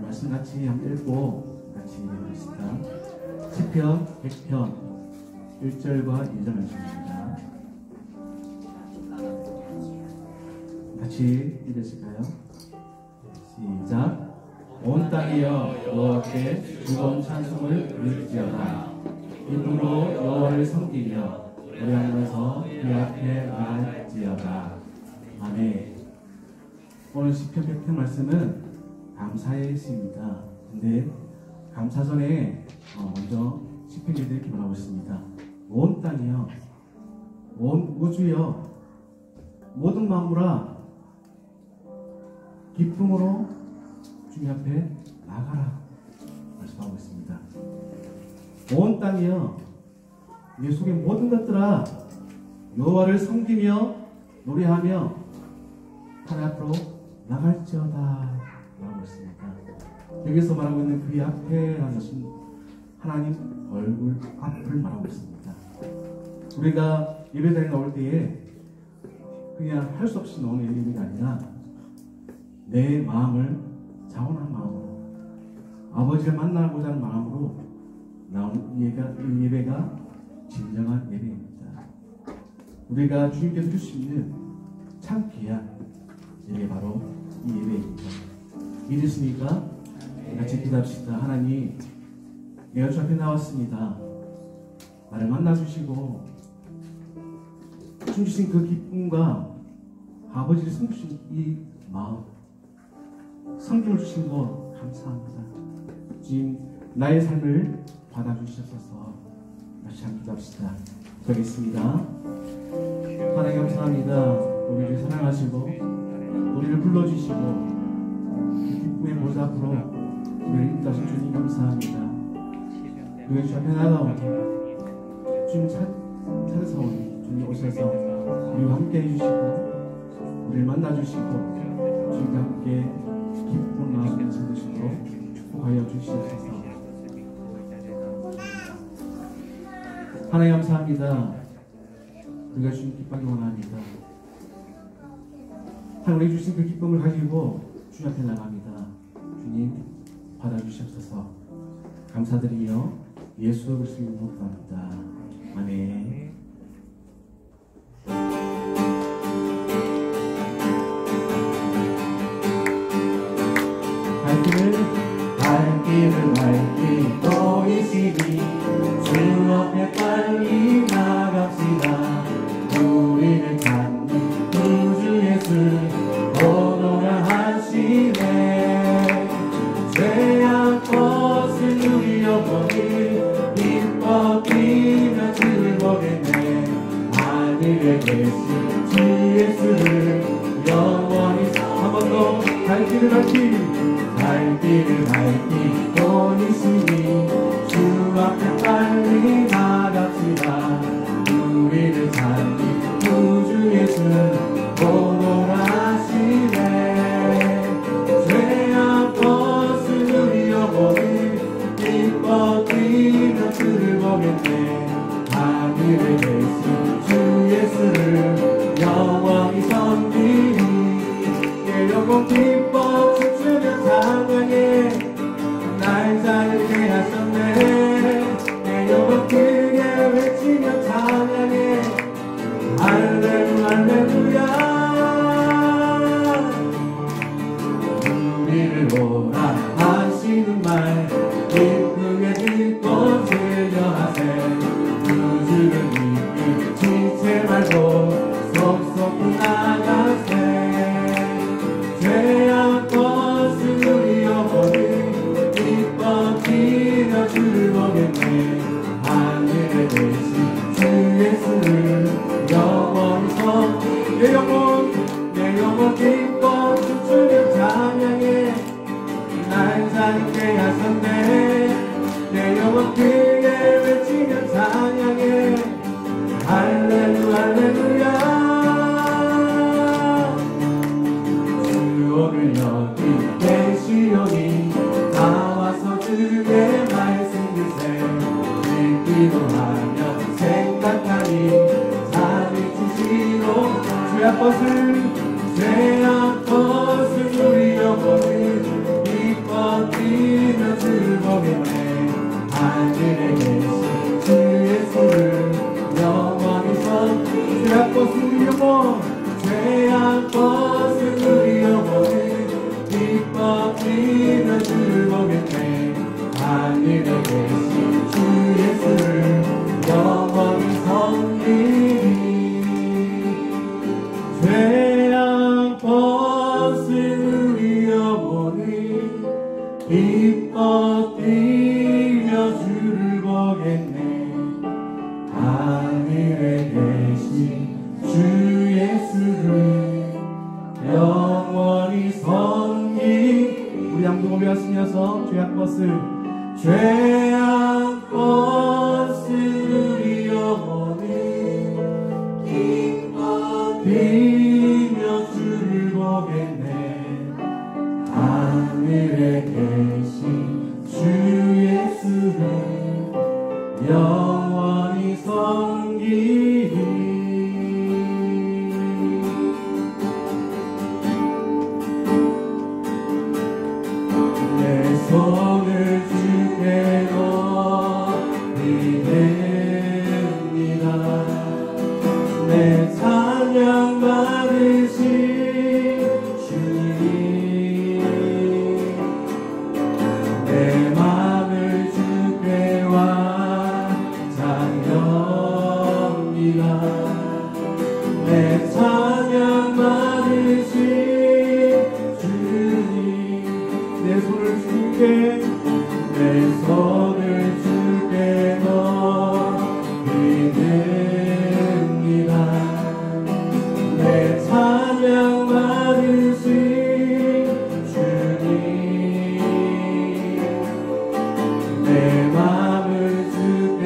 말씀 같이 한번 읽고 같이 읽읍시다. 시편 100편 1절과 2절 말씀입니다. 같이 읽으실까요? 시작. 온 땅이여 여호와께 즐거운 찬송을 부를지어다. 입으로 여호와를 섬기며 노래하면서 그 앞에 나갈지어다. 아멘. 오늘 시편 100편 말씀은 감사의 시입니다. 근데 감사 전에 먼저 시편이 이렇게 말하고 있습니다. 온 땅이여, 온 우주여, 모든 만물아, 기쁨으로 주님 앞에 나가라 말씀하고 있습니다. 온 땅이여, 내 속의 모든 것들아, 여호와를 섬기며 노래하며 하나님 앞으로 나갈지어다 말하고 있습니다. 여기서 말하고 있는 그 앞에라는 것은 하나님 얼굴 앞을 말하고 있습니다. 우리가 예배당에 나올 때에 그냥 할 수 없이 나오는 예배가 아니라 내 마음을 자원한 마음으로 아버지를 만나고자 하는 마음으로 나오는 이 예배가 진정한 예배입니다. 우리가 주님께서 줄 수 있는 참 귀한 예배 바로 이 예배입니다. 믿으십니까? 같이 기도합시다. 하나님, 내가 주 앞에 나왔습니다. 나를 만나주시고 주신 그 기쁨과 아버지를 섬기신 이 마음, 성경을 주신 것 감사합니다. 주님, 나의 삶을 받아주시옵소서. 다시 한번 기도합시다. 기도하겠습니다. 하나님 감사합니다. 우리를 사랑하시고 우리를 불러주시고 기쁨의 보좌 앞으로 우리를 인도하신 주님 감사합니다. 우리가 주 앞에 나가오니 주님 찾아서오니 주님 오셔서 우리와 함께 해주시고 우리를 만나주시고 주님과 함께 기쁜 마음을 찾으시도록 축복하여 주시옵소서. 하나님 감사합니다. 우리가 주님 기뻐하기 원합니다. 하나님 주신 그 기쁨을 가지고 주님 앞에 나갑니다. 주님 받아주시옵소서. 감사드리며 예수 그리스도의 이름으로 기도합니다. 아멘. 발길을 보이시니 주 앞에 빨리 나갑시다. 우리를 찾는 구주 예수 오노라 하시네. 죄악 것을 누려보니 기뻐 뛰며 주를 보겠네. 하늘에 계신 주 예수를 영원히 한 번 더 발길을 보이시니 주 앞에 빨리 나갑시다. 우리를 찾는 구주 예수 오노라 하시네. 죄악 것을 누려보니 기뻐 뛰며 주를 보겠네. 하늘에 계신 주 예수를 영원히 섬기니 내 영혼 기뻐 춤추며 찬양해. 날 자유케 하셨네. 내 영혼 크게 외치며 찬양해. 할렐루야 할렐루야. 우리를 보라 하시는 말 기쁘게 듣고 즐겨하세. 구주를 믿기 지체 말고 속속 나가세. 죄악 것을 누려보니 기뻐 뛰며 주를 보겠네. 하늘에 계신 주 예수를 영원히 내 영혼 기뻐 춤추며 찬양해. 날 자유케 하셨네. 내 영혼 크게 외치며 찬양해. 할렐루야 할렐루야. 오늘 여기 계시오니 나와서 주의 말씀 드세. 늘 기도하며 생각하니 잠이 주시고 죄악 것을 누리려보니 기뻐 하늘에 계신 주 예수를 영원히 죄악 벗은 우리 영혼 죄악 벗은 우리 영혼은 기뻐 뛰며 주를 보겠네 하늘에 계신 주 예수를 영원히 섬기리 죄악 벗은 우리 영혼은 기뻐 뛰며 주를 보겠네 하늘에 계신 주 예수를 영원히 섬기 우리 양동을 외하시면서 죄악 벗을 우리 영혼은 기뻐 뛰며 주를 보겠네 하늘에 계신 주 예수를 영원히 섬기리 내 손을 주께 드립니다 내 찬양 받으신 주님 내 맘을 주께 완전합니다 내 찬양 받으신 주님 내 손을 주께 내 손을 주께 드립니다 내 찬양 받으신 주님 내 맘을 주께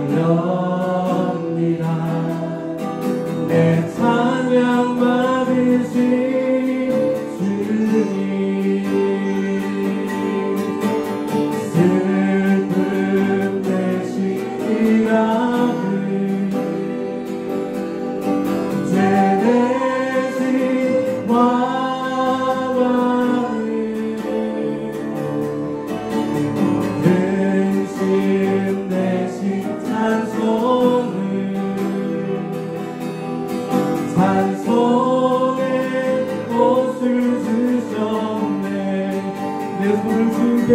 완전합니다 내 찬양 받으신 주님 슬픔 대신 희락을 죄 대신 화관을 근심 대신 찬송의 옷을 주셨네 내 손을 주게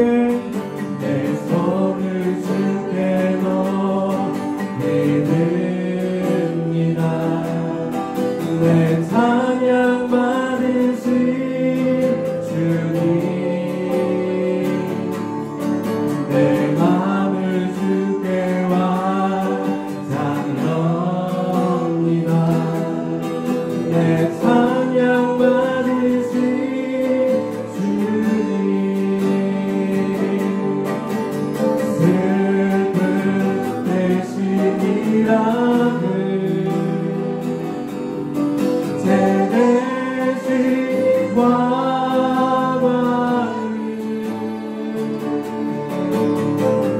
내 손을 주께 드립니다 내 찬양 받으신 주님 내 맘을 주께 완전합니다 내 찬양 받으신 주님 슬픔 대신 희락을 죄 대신 화관을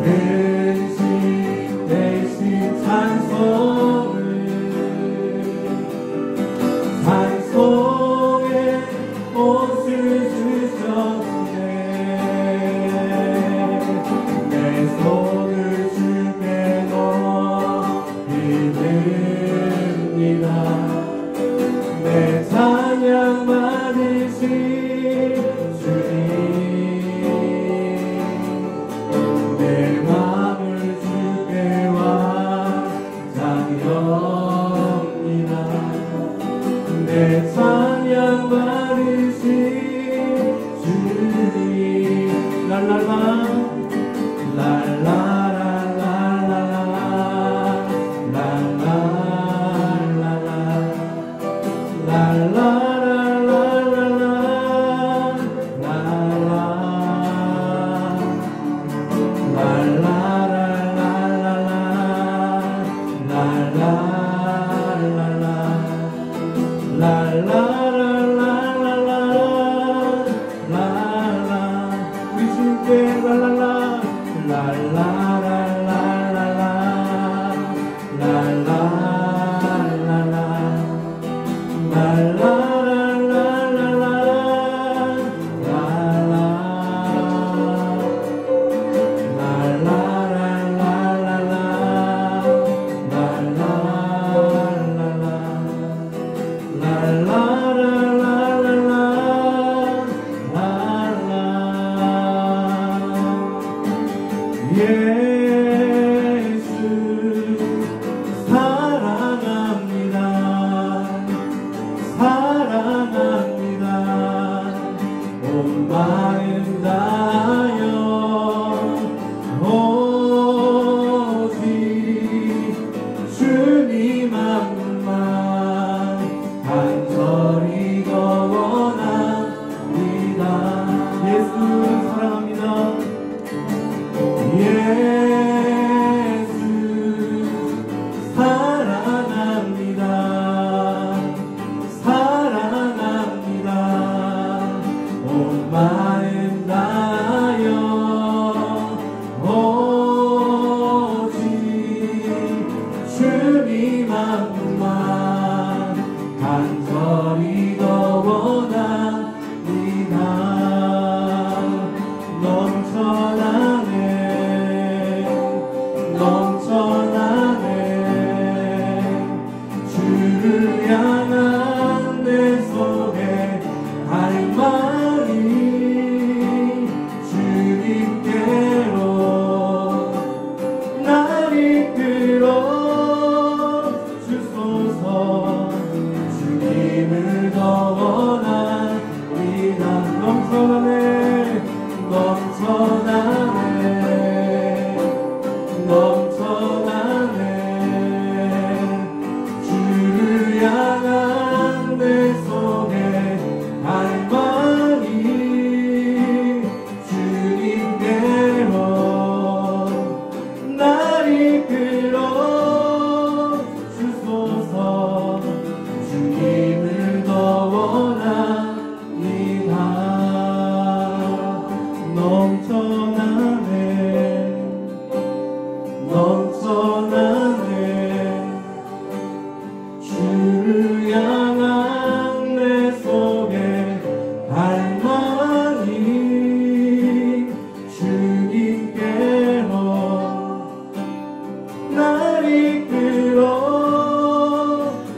근심 대신 찬송의 옷을 주셨네 내 손을 주께 드립니다 내 찬양 받으신 주님 내 맘을 주께 완전합니다 내 찬양 받으신 주님 랄랄라 예수 사랑합니다. 사랑합니다. 온 마음 다하여 오직 주님 한 분만 간절히 더 원합니다. 예수 사랑합니다. 예수 사랑합니다. 사랑합니다. 온 마음 다하여 오직 주님 한 분만 간절히 더 원합니다. 넘쳐나네 넘쳐나네 주를 향한 내 속에 갈망이 주님께로 날 이끌어 주소서. 주님을 더 원합니다. 넘쳐나네 넘쳐나네 넘쳐나네 주를 향한 내 속에 갈망이 주님께로 날 이끌어 주소서. 주님을 더 원합니다. 넘쳐나네 넘쳐나네 주를 향한 내 속에 갈망이 주님께로 날 이끌어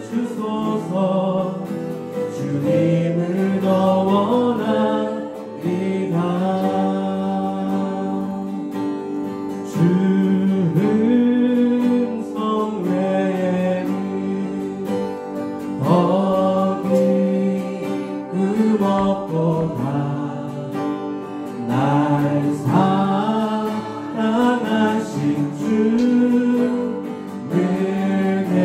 주소서. 주님을 더 원합니다. 주 음성 외에는 더 기쁨 없도다. 날 사랑하신 주 은혜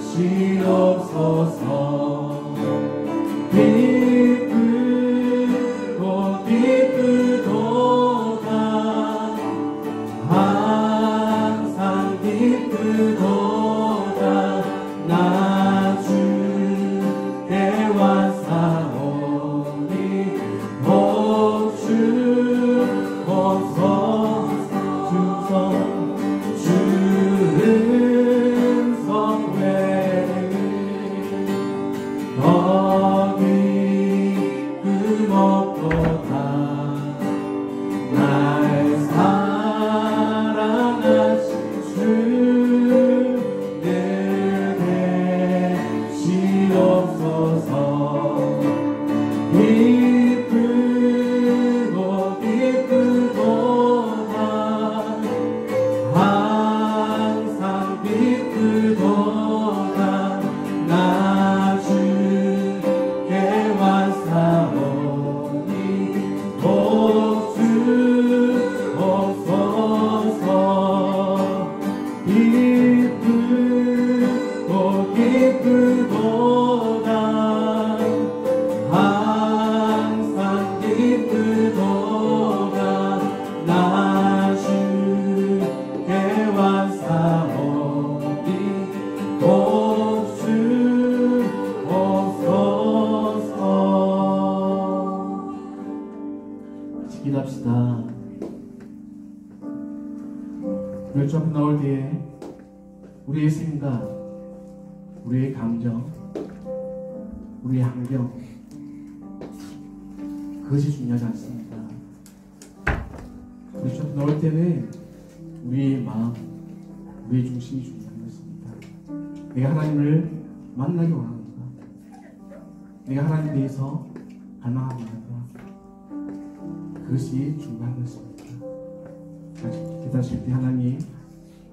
시옵소서. 기쁘고 기쁘도다. 항상 기쁘도다. 나 주께 왔사오니 주 음성 외에는 더 기쁨 없도다. 날 사랑하신 주 은혜 시옵소서. 기쁘고 기쁘도다. 항상 기쁘도다. 나 주께 왔사오니 주옵소서. 기쁘고 기쁘도다. 항상 기쁘도다. 나 주께 왔사오니 주옵소서. 기도합시다. 멸주 앞에 나올 때에 우리의 생각, 우리의 감정, 우리의 환경, 그것이 중요하지 않습니다. 우리 주 앞에 나올 때는 우리의 마음, 우리의 중심이 중요한 것입니다. 내가 하나님을 만나기 원합니다. 내가 하나님에 대해서 갈망합니다. 그것이 중요한 것입니다. 같이 기다실 때 하나님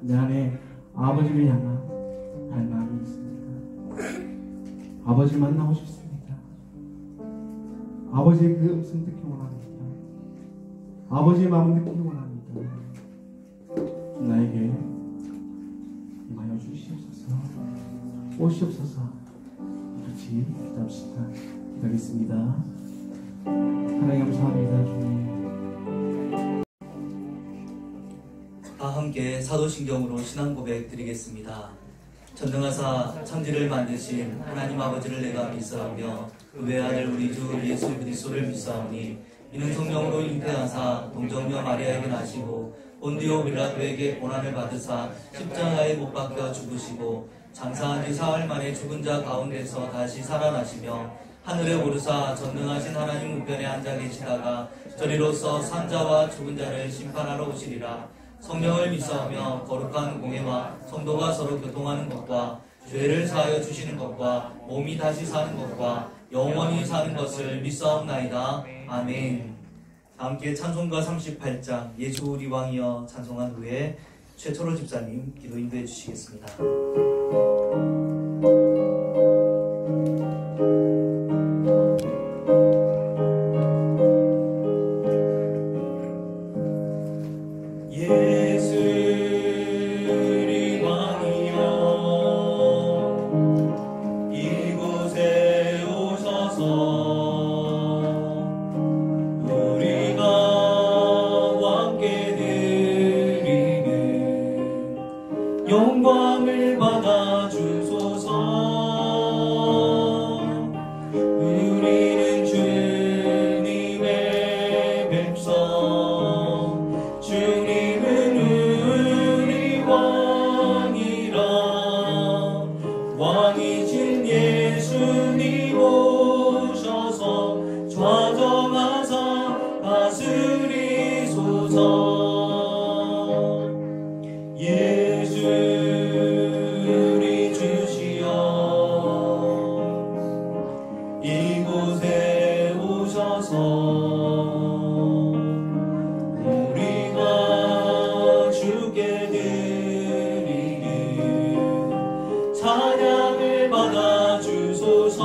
내 안에 아버지를 향한 갈망이 있습니다. 아버지 만나고 싶습니다. 아버지의 그 음성 듣기 원합니다. 아버지의 마음을 듣기 원합니다. 나에게 임하여 주시옵소서. 오시옵소서. 같이 기도합시다. 기도하겠습니다. 하나님 감사합니다. 주님. 다 함께 사도신경으로 신앙 고백 드리겠습니다. 전능하사 천지를 만드신 하나님 아버지를 내가 믿사오며 그 외아들 우리 주 예수 그리스도를 믿사오니 이는 성령으로 잉태하사 동정녀 마리아에게 나시고 본디오 빌라도에게 고난을 받으사 십자가에 못 박혀 죽으시고 장사한 지 사흘 만에 죽은 자 가운데서 다시 살아나시며 하늘에 오르사 전능하신 하나님 우편에 앉아 계시다가 저리로서 산자와 죽은 자를 심판하러 오시리라. 성령을 믿사오며 거룩한 공예와 성도가 서로 교통하는 것과 죄를 사하여 주시는 것과 몸이 다시 사는 것과 영원히 사는 것을 믿사옵나이다. 아멘. 함께 찬송가 38장 예수 우리 왕이여 찬송한 후에 최철호 집사님 기도 인도해 주시겠습니다. 영광을 받아 주소서. 우리는 주님의 백성, 주님은 우리 왕이라. 왕이신 예수님 오셔서 좌정하사 다스리소서. 우리 주시여 이곳에 오셔서 우리가 주께 드리는 찬양을 받아 주소서.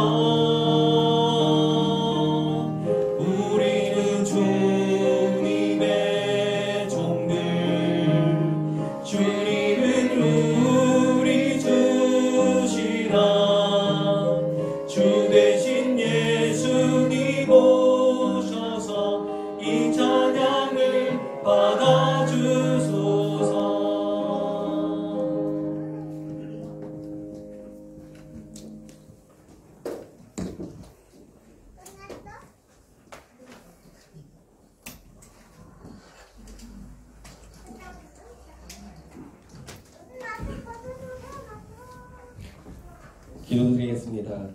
우리는 주님의 종들, 주님은 우리 주시라. 주 대신 예수님 오셔서 이 찬양을 받아 주소서. 기도드리겠습니다.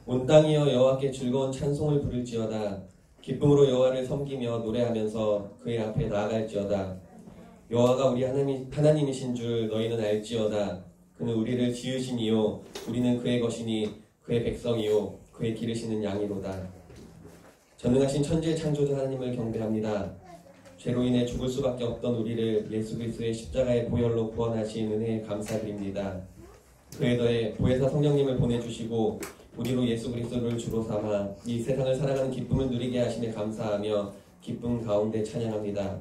온 땅이여 여호와께 즐거운 찬송을 부를지어다. 기쁨으로 여호와를 섬기며 노래하면서 그의 앞에 나아갈지어다. 여호와가 우리 하나님이신 줄 너희는 알지어다. 그는 우리를 지으신 이요 우리는 그의 것이니 그의 백성이요 그의 기르시는 양이로다. 전능하신 천지의 창조주 하나님을 경배합니다. 죄로 인해 죽을 수밖에 없던 우리를 예수 그리스도의 십자가의 보혈로 구원하신 은혜에 감사드립니다. 그에 더해 보혜사 성령님을 보내주시고 우리로 예수 그리스도를 주로 삼아 이 세상을 살아가는 기쁨을 누리게 하심에 감사하며 기쁨 가운데 찬양합니다.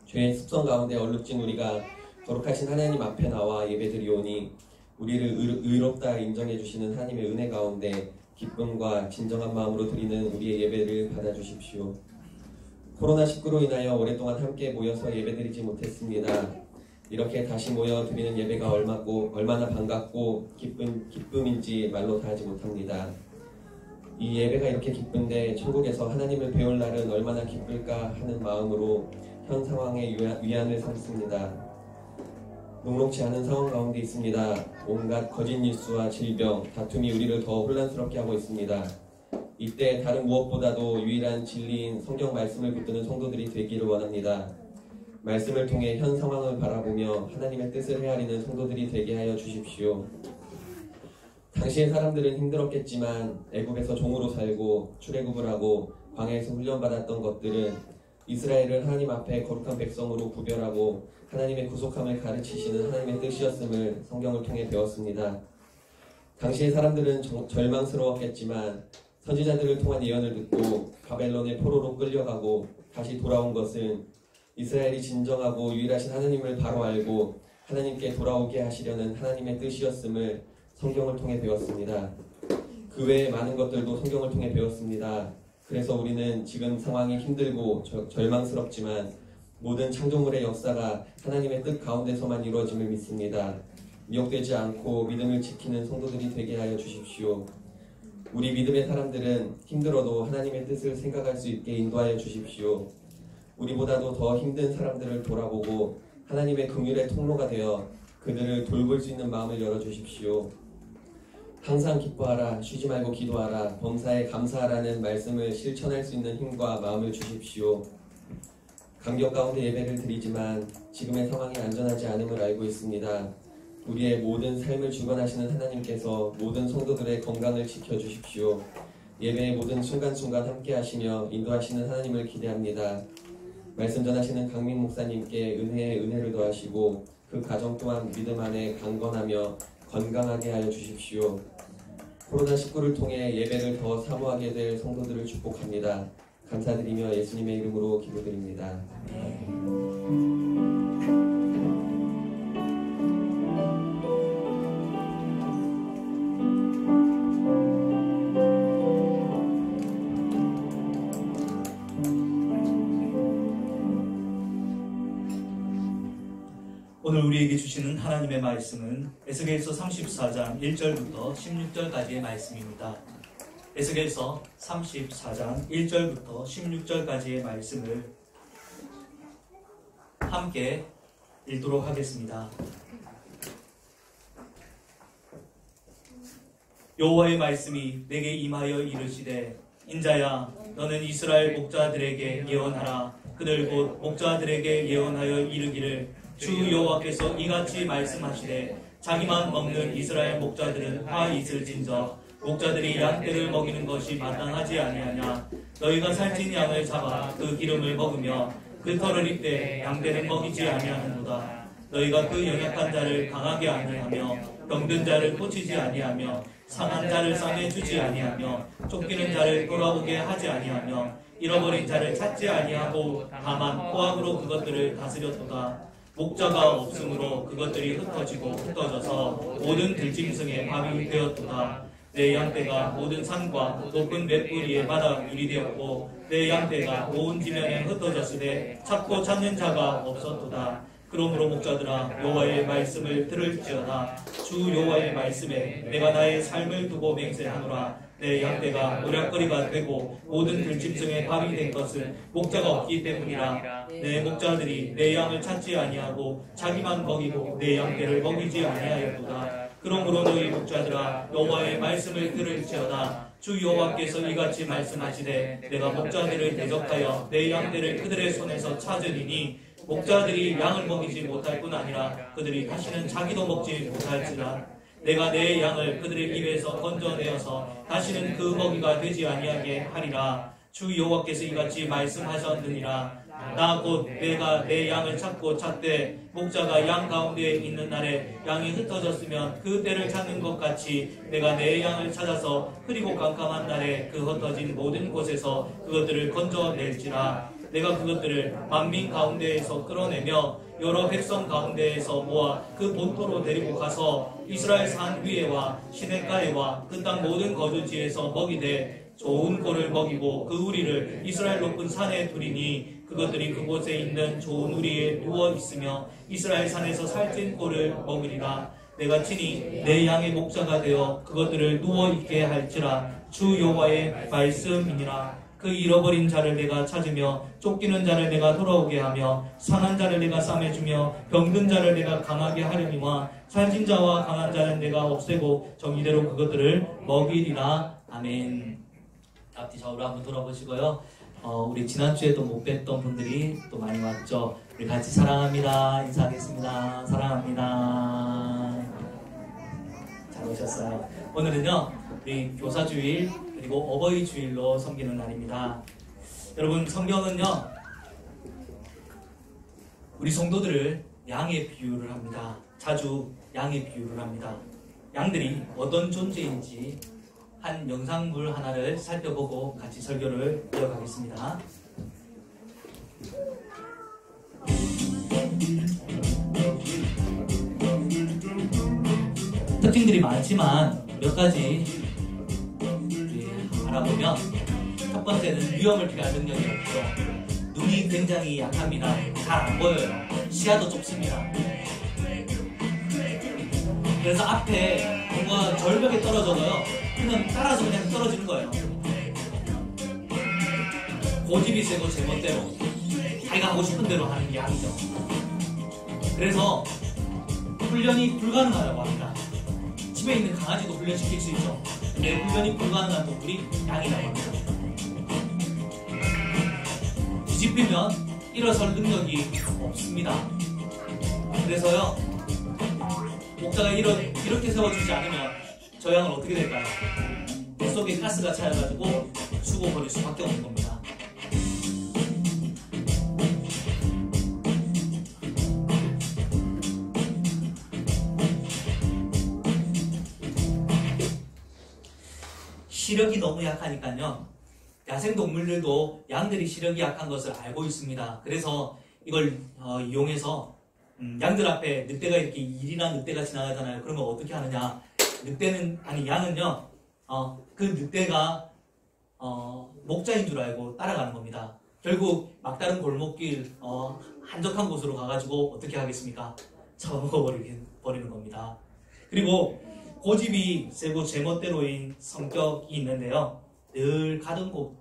죄의 습성 가운데 얼룩진 우리가 거룩하신 하나님 앞에 나와 예배드리오니 우리를 의롭다 인정해 주시는 하나님의 은혜 가운데 기쁨과 진정한 마음으로 드리는 우리의 예배를 받아주십시오. 코로나19로 인하여 오랫동안 함께 모여서 예배드리지 못했습니다. 이렇게 다시 모여 드리는 예배가 얼마나 반갑고 기쁨인지 말로 다 하지 못합니다. 이 예배가 이렇게 기쁜데 천국에서 하나님을 배울 날은 얼마나 기쁠까 하는 마음으로 현 상황에 위안을 삼습니다. 녹록지 않은 상황 가운데 있습니다. 온갖 거짓 뉴스와 질병, 다툼이 우리를 더 혼란스럽게 하고 있습니다. 이때 다른 무엇보다도 유일한 진리인 성경 말씀을 붙드는 성도들이 되기를 원합니다. 말씀을 통해 현 상황을 바라보며 하나님의 뜻을 헤아리는 성도들이 되게 하여 주십시오. 당시의 사람들은 힘들었겠지만 애굽에서 종으로 살고 출애굽을 하고 광야에서 훈련받았던 것들은 이스라엘을 하나님 앞에 거룩한 백성으로 구별하고 하나님의 구속함을 가르치시는 하나님의 뜻이었음을 성경을 통해 배웠습니다. 당시의 사람들은 절망스러웠겠지만 선지자들을 통한 예언을 듣고 바벨론의 포로로 끌려가고 다시 돌아온 것은 이스라엘이 진정하고 유일하신 하나님을 바로 알고 하나님께 돌아오게 하시려는 하나님의 뜻이었음을 성경을 통해 배웠습니다. 그 외에 많은 것들도 성경을 통해 배웠습니다. 그래서 우리는 지금 상황이 힘들고 절망스럽지만 모든 창조물의 역사가 하나님의 뜻 가운데서만 이루어짐을 믿습니다. 미혹되지 않고 믿음을 지키는 성도들이 되게 하여 주십시오. 우리 믿음의 사람들은 힘들어도 하나님의 뜻을 생각할 수 있게 인도하여 주십시오. 우리보다도 더 힘든 사람들을 돌아보고 하나님의 긍휼의 통로가 되어 그들을 돌볼 수 있는 마음을 열어주십시오. 항상 기뻐하라, 쉬지 말고 기도하라, 범사에 감사하라는 말씀을 실천할 수 있는 힘과 마음을 주십시오. 감격 가운데 예배를 드리지만 지금의 상황이 안전하지 않음을 알고 있습니다. 우리의 모든 삶을 주관하시는 하나님께서 모든 성도들의 건강을 지켜주십시오. 예배의 모든 순간순간 함께 하시며 인도하시는 하나님을 기대합니다. 말씀 전하시는 강민 목사님께 은혜에 은혜를 더하시고 그 가정 또한 믿음 안에 강건하며 건강하게 하여 주십시오. 코로나19를 통해 예배를 더 사모하게 될 성도들을 축복합니다. 감사드리며 예수님의 이름으로 기도드립니다. 오늘 우리에게 주시는 하나님의 말씀은 에스겔서 34장 1절부터 16절까지의 말씀입니다. 에스겔서 34장 1절부터 16절까지의 말씀을 함께 읽도록 하겠습니다. 여호와의 말씀이 내게 임하여 이르시되 인자야 너는 이스라엘 목자들에게 예언하라. 그들 곧 목자들에게 예언하여 이르기를 주 여호와께서 이같이 말씀하시되 자기만 먹는 이스라엘 목자들은 다 있을진저 목자들이 양떼를 먹이는 것이 마땅하지 아니하냐. 너희가 살찐 양을 잡아 그 기름을 먹으며 그 털을 입되 양떼는 먹이지 아니하는도다. 너희가 그 연약한 자를 강하게 아니하며 병든 자를 고치지 아니하며 상한 자를 싸매주지 아니하며 쫓기는 자를 돌아오게 하지 아니하며 잃어버린 자를 찾지 아니하고 다만 포악으로 그것들을 다스렸도다. 목자가 없으므로 그것들이 흩어지고 흩어져서 모든 들짐승의 밥이 되었도다. 내 양떼가 모든 산과 높은 맷뿌리의 바닥 유리 되었고 내 양떼가 온 지면에 흩어졌으되 찾고 찾는 자가 없었도다. 그러므로 목자들아 여호와의 말씀을 들을지어다. 주 여호와의 말씀에 내가 나의 삶을 두고 맹세하노라. 내 양떼가 노략거리가 되고 모든 들짐승의 밥이 된 것은 목자가 없기 때문이라. 내 목자들이 내 양을 찾지 아니하고 자기만 먹이고 내 양떼를 먹이지 아니하였도다. 그러므로 너희 목자들아 여호와의 말씀을 들을지어다. 주 여호와께서 이같이 말씀하시되 내가 목자들을 대적하여 내 양떼를 그들의 손에서 찾으리니 목자들이 양을 먹이지 못할 뿐 아니라 그들이 다시는 자기도 먹지 못할지라. 내가 내 양을 그들의 입에서 건져내어서 다시는 그 먹이가 되지 아니하게 하리라. 주 여호와께서 이같이 말씀하셨느니라. 나 곧 내가 내 양을 찾고 찾되 목자가 양 가운데에 있는 날에 양이 흩어졌으면 그 때를 찾는 것 같이 내가 내 양을 찾아서 흐리고 깜깜한 날에 그 흩어진 모든 곳에서 그것들을 건져낼지라. 내가 그것들을 만민 가운데에서 끌어내며 여러 백성 가운데에서 모아 그 본토로 데리고 가서 이스라엘 산 위에와 시냇가에와 그 땅 모든 거주지에서 먹이되 좋은 꼴을 먹이고 그 우리를 이스라엘 높은 산에 두리니 그것들이 그곳에 있는 좋은 우리에 누워 있으며 이스라엘 산에서 살찐 꼴을 먹으리라. 내가 친히 내 양의 목자가 되어 그것들을 누워 있게 할지라. 주 여호와의 말씀이니라. 그 잃어버린 자를 내가 찾으며 쫓기는 자를 내가 돌아오게 하며 상한 자를 내가 싸매주며 병든 자를 내가 강하게 하려니와 살찐 자와 강한 자는 내가 없애고 정의대로 그것들을 먹이리라. 아멘. 앞뒤 좌우로 한번 돌아보시고요. 우리 지난주에도 못 뵀던 분들이 또 많이 왔죠. 우리 같이 사랑합니다. 인사하겠습니다. 사랑합니다. 잘 오셨어요. 오늘은요 우리 교사주일 그리고 어버이 주일로 섬기는 날입니다. 여러분 성경은요 우리 성도들을 양에 비유를 합니다. 자주 양에 비유를 합니다. 양들이 어떤 존재인지 한 영상물 하나를 살펴보고 같이 설교를 이어가겠습니다. 특징들이 많지만 몇 가지 알아보면, 첫 번째는 위험을 피할 능력이 없죠. 눈이 굉장히 약합니다. 잘 안 보여요. 시야도 좁습니다. 그래서 앞에 뭔가 절벽에 떨어져도요, 그냥 따라서 그냥 떨어지는 거예요. 고집이 세고 제멋대로 자기가 하고 싶은 대로 하는 게 양이죠. 그래서 훈련이 불가능하다고 합니다. 집에 있는 강아지도 훈련시킬 수 있죠. 근데 훈련이 불가능한 동물이 양이라고 합니다. 뒤집히면 일어설 능력이 없습니다. 그래서요, 목자가 이렇게 세워주지 않으면 저 양은 어떻게 될까요? 뱃속에 가스가 차여가지고 죽어버릴 수밖에 없는 겁니다. 시력이 너무 약하니까요, 야생동물들도 양들이 시력이 약한 것을 알고 있습니다. 그래서 이걸 이용해서 양들 앞에 늑대가 이렇게 일이나 늑대가 지나가잖아요. 그러면 어떻게 하느냐? 양은요, 그 늑대가 목자인 줄 알고 따라가는 겁니다. 결국 막다른 골목길 한적한 곳으로 가가지고 어떻게 하겠습니까? 잡아먹어버리는 겁니다. 그리고 고집이 세고 제멋대로인 성격이 있는데요, 늘 가던 곳,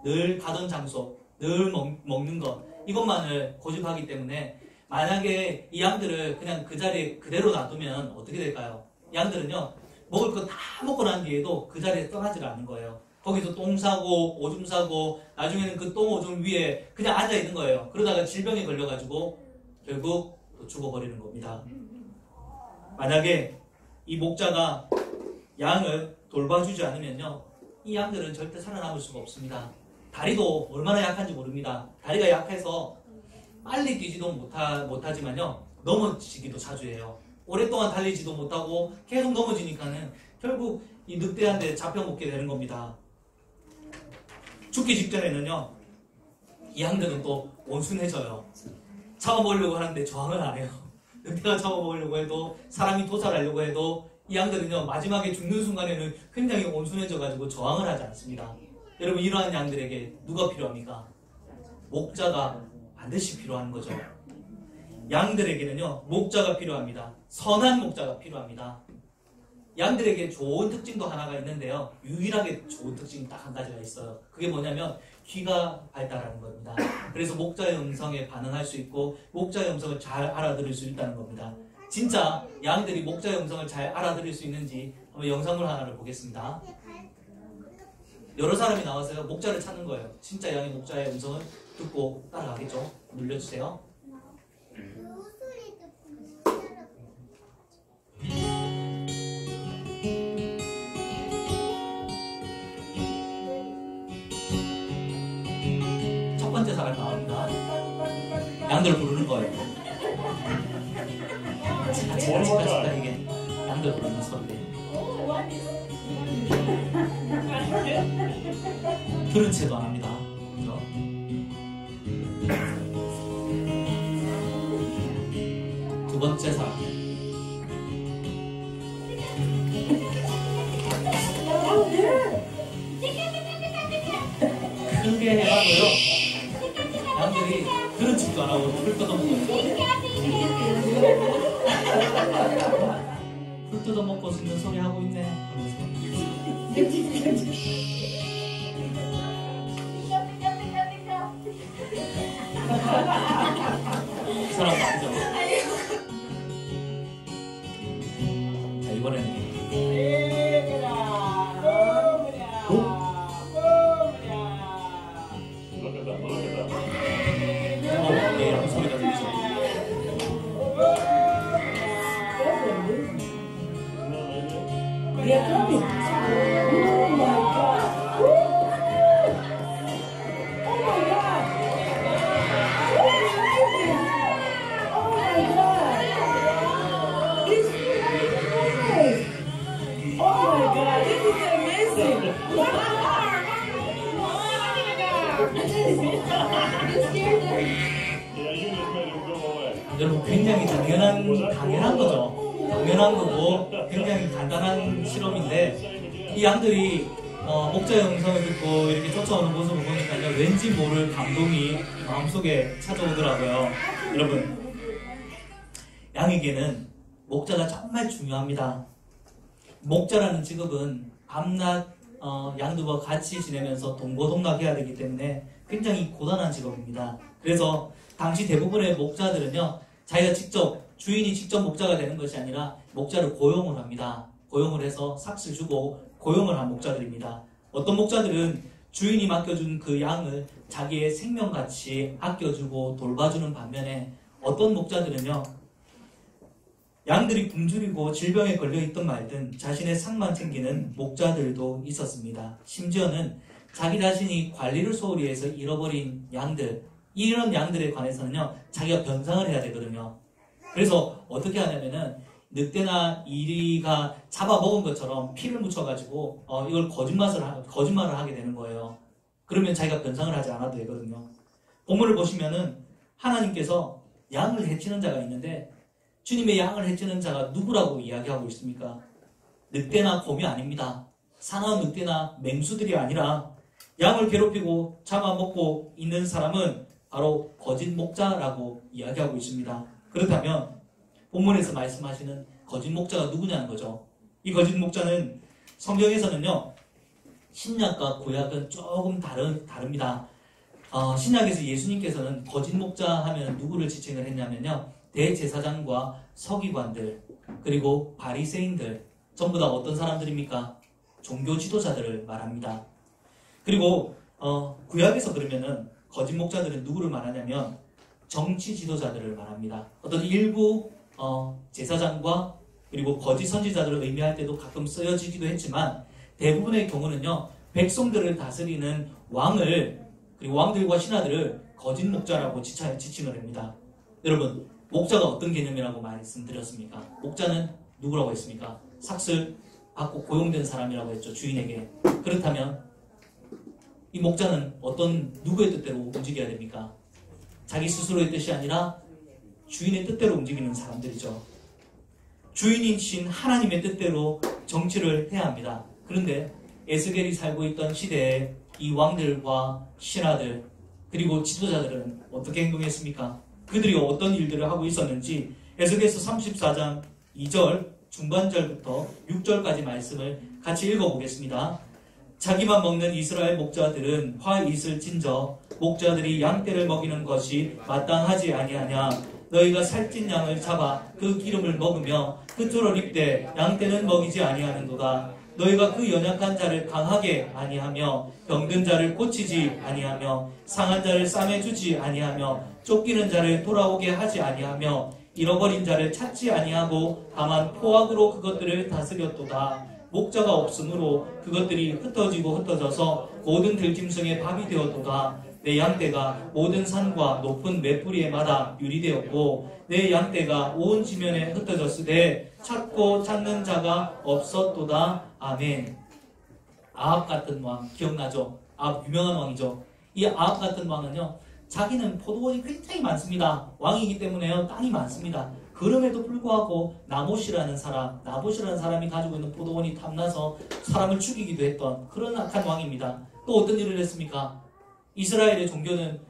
늘 가던 장소, 늘 먹는 것, 이것만을 고집하기 때문에 만약에 이 양들을 그냥 그 자리에 그대로 놔두면 어떻게 될까요? 양들은요, 먹을 거 다 먹고 난 뒤에도 그 자리에 떠나질 않는 거예요. 거기서 똥 싸고 오줌 싸고 나중에는 그 똥 오줌 위에 그냥 앉아 있는 거예요. 그러다가 질병에 걸려가지고 결국 또 죽어버리는 겁니다. 만약에 이 목자가 양을 돌봐주지 않으면요, 이 양들은 절대 살아남을 수가 없습니다. 다리도 얼마나 약한지 모릅니다. 다리가 약해서 빨리 뛰지도 못하지만요, 넘어지기도 자주 해요. 오랫동안 달리지도 못하고 계속 넘어지니까는 결국 이 늑대한테 잡혀먹게 되는 겁니다. 죽기 직전에는요, 이 양들은 또 온순해져요. 잡아먹으려고 하는데 저항을 안 해요. 늑대가 잡아먹으려고 해도, 사람이 도살하려고 해도 이 양들은요, 마지막에 죽는 순간에는 굉장히 온순해져가지고 저항을 하지 않습니다. 여러분, 이러한 양들에게 누가 필요합니까? 목자가 반드시 필요한 거죠. 양들에게는요, 목자가 필요합니다. 선한 목자가 필요합니다. 양들에게 좋은 특징도 하나가 있는데요, 유일하게 좋은 특징이 딱 한 가지가 있어요. 그게 뭐냐면 귀가 발달하는 겁니다. 그래서 목자의 음성에 반응할 수 있고 목자의 음성을 잘 알아들을 수 있다는 겁니다. 진짜 양들이 목자의 음성을 잘 알아들을 수 있는지 한번 영상물 하나를 보겠습니다. 여러 사람이 나와서요, 목자를 찾는 거예요. 진짜 양이 목자의 음성을 듣고 따라가겠죠. 눌러주세요. 첫 번째 사람 나옵니다. 양들 부르는 거예요. 같이 이게 양들 부르는 소리예요. 들은 채도 안 합니다. 그죠? 두 번째 사람. 크게 해가지고요, 양들이 들은 척도 안 하고 풀 뜯어먹어요. 풀 뜯어먹고 있는 소리 하고 있네 하면서. 이 사람 맞죠? 자, 이번에는 양 소리가 들리죠? 여러분 굉장히 당연한 거죠. 당연한 거고 굉장히 간단한 실험인데 이 양들이 목자의 음성을 듣고 이렇게 쫓아오는 모습을 보니까요 왠지 모를 감동이 마음속에 찾아오더라고요. 여러분 양에게는 목자가 정말 중요합니다. 목자라는 직업은 밤낮 양들과 같이 지내면서 동고동락해야 되기 때문에 굉장히 고단한 직업입니다. 그래서 당시 대부분의 목자들은요 자기가 주인이 직접 목자가 되는 것이 아니라 목자를 고용을 합니다. 고용을 해서 삭스를 주고 고용을 한 목자들입니다. 어떤 목자들은 주인이 맡겨준 그 양을 자기의 생명같이 아껴주고 돌봐주는 반면에 어떤 목자들은요 양들이 굶주리고 질병에 걸려있든 말든 자신의 상만 챙기는 목자들도 있었습니다. 심지어는 자기 자신이 관리를 소홀히 해서 잃어버린 양들, 이런 양들에 관해서는요 자기가 변상을 해야 되거든요. 그래서 어떻게 하냐면은 늑대나 이리가 잡아먹은 것처럼 피를 묻혀가지고 이걸 거짓말을 하게 되는 거예요. 그러면 자기가 변상을 하지 않아도 되거든요. 본문을 보시면은 하나님께서 양을 해치는 자가 있는데 주님의 양을 해치는 자가 누구라고 이야기하고 있습니까? 늑대나 곰이 아닙니다. 사나운 늑대나 맹수들이 아니라 양을 괴롭히고 잡아먹고 있는 사람은 바로 거짓 목자라고 이야기하고 있습니다. 그렇다면 본문에서 말씀하시는 거짓 목자가 누구냐는 거죠. 이 거짓 목자는 성경에서는요 신약과 구약은 조금 다릅니다. 신약에서 예수님께서는 거짓 목자 하면 누구를 지칭을 했냐면요 대제사장과 서기관들 그리고 바리새인들 전부 다 어떤 사람들입니까? 종교 지도자들을 말합니다. 그리고 구약에서 그러면은 거짓 목자들은 누구를 말하냐면 정치 지도자들을 말합니다. 어떤 일부 제사장과 그리고 거짓 선지자들을 의미할 때도 가끔 쓰여지기도 했지만 대부분의 경우는요 백성들을 다스리는 왕을 그리고 왕들과 신하들을 거짓 목자라고 지칭을 합니다. 여러분 목자가 어떤 개념이라고 말씀드렸습니까? 목자는 누구라고 했습니까? 삭슬 받고 고용된 사람이라고 했죠. 주인에게. 그렇다면 이 목자는 누구의 뜻대로 움직여야 됩니까? 자기 스스로의 뜻이 아니라 주인의 뜻대로 움직이는 사람들이죠. 주인이신 하나님의 뜻대로 정치를 해야 합니다. 그런데 에스겔이 살고 있던 시대에 이 왕들과 신하들 그리고 지도자들은 어떻게 행동했습니까? 그들이 어떤 일들을 하고 있었는지 에스겔서 34장 2절 중반절부터 6절까지 말씀을 같이 읽어보겠습니다. 자기만 먹는 이스라엘 목자들은 화잇을 진저 목자들이 양떼를 먹이는 것이 마땅하지 아니하냐. 너희가 살찐 양을 잡아 그 기름을 먹으며 그 털을 입되 양떼는 먹이지 아니하는도다. 너희가 그 연약한 자를 강하게 아니하며 병든 자를 고치지 아니하며 상한 자를 싸매주지 아니하며 쫓기는 자를 돌아오게 하지 아니하며 잃어버린 자를 찾지 아니하고 다만 포악으로 그것들을 다스렸도다. 목자가 없으므로 그것들이 흩어지고 흩어져서 모든 들짐승의 밥이 되었도다. 내 양떼가 모든 산과 높은 맷뿌리에 마다 유리되었고 내 양떼가 온 지면에 흩어졌으되 찾고 찾는 자가 없었도다. 아멘. 아합 같은 왕 기억나죠? 아합 유명한 왕이죠. 이 아합 같은 왕은요 자기는 포도원이 굉장히 많습니다. 왕이기 때문에요 땅이 많습니다. 그럼에도 불구하고 나봇이라는 사람이 가지고 있는 포도원이 탐나서 사람을 죽이기도 했던 그런 악한 왕입니다. 또 어떤 일을 했습니까? 이스라엘의 종교는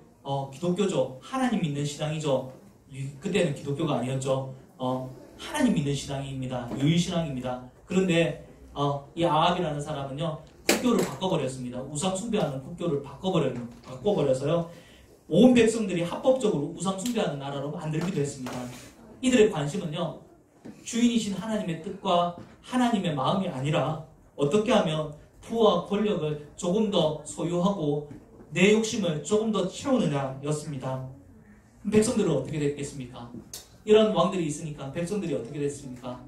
기독교죠. 하나님 믿는 신앙이죠. 그때는 기독교가 아니었죠. 하나님 믿는 신앙입니다. 유일신앙입니다. 그런데 이 아합이라는 사람은요 국교를 바꿔버렸습니다. 우상 숭배하는 국교를 바꿔버려서요 온 백성들이 합법적으로 우상 숭배하는 나라로 만들기도 했습니다. 이들의 관심은요 주인이신 하나님의 뜻과 하나님의 마음이 아니라 어떻게 하면 부와 권력을 조금 더 소유하고 내 욕심을 조금 더 채우느냐였습니다. 백성들은 어떻게 됐겠습니까? 이런 왕들이 있으니까 백성들이 어떻게 됐습니까?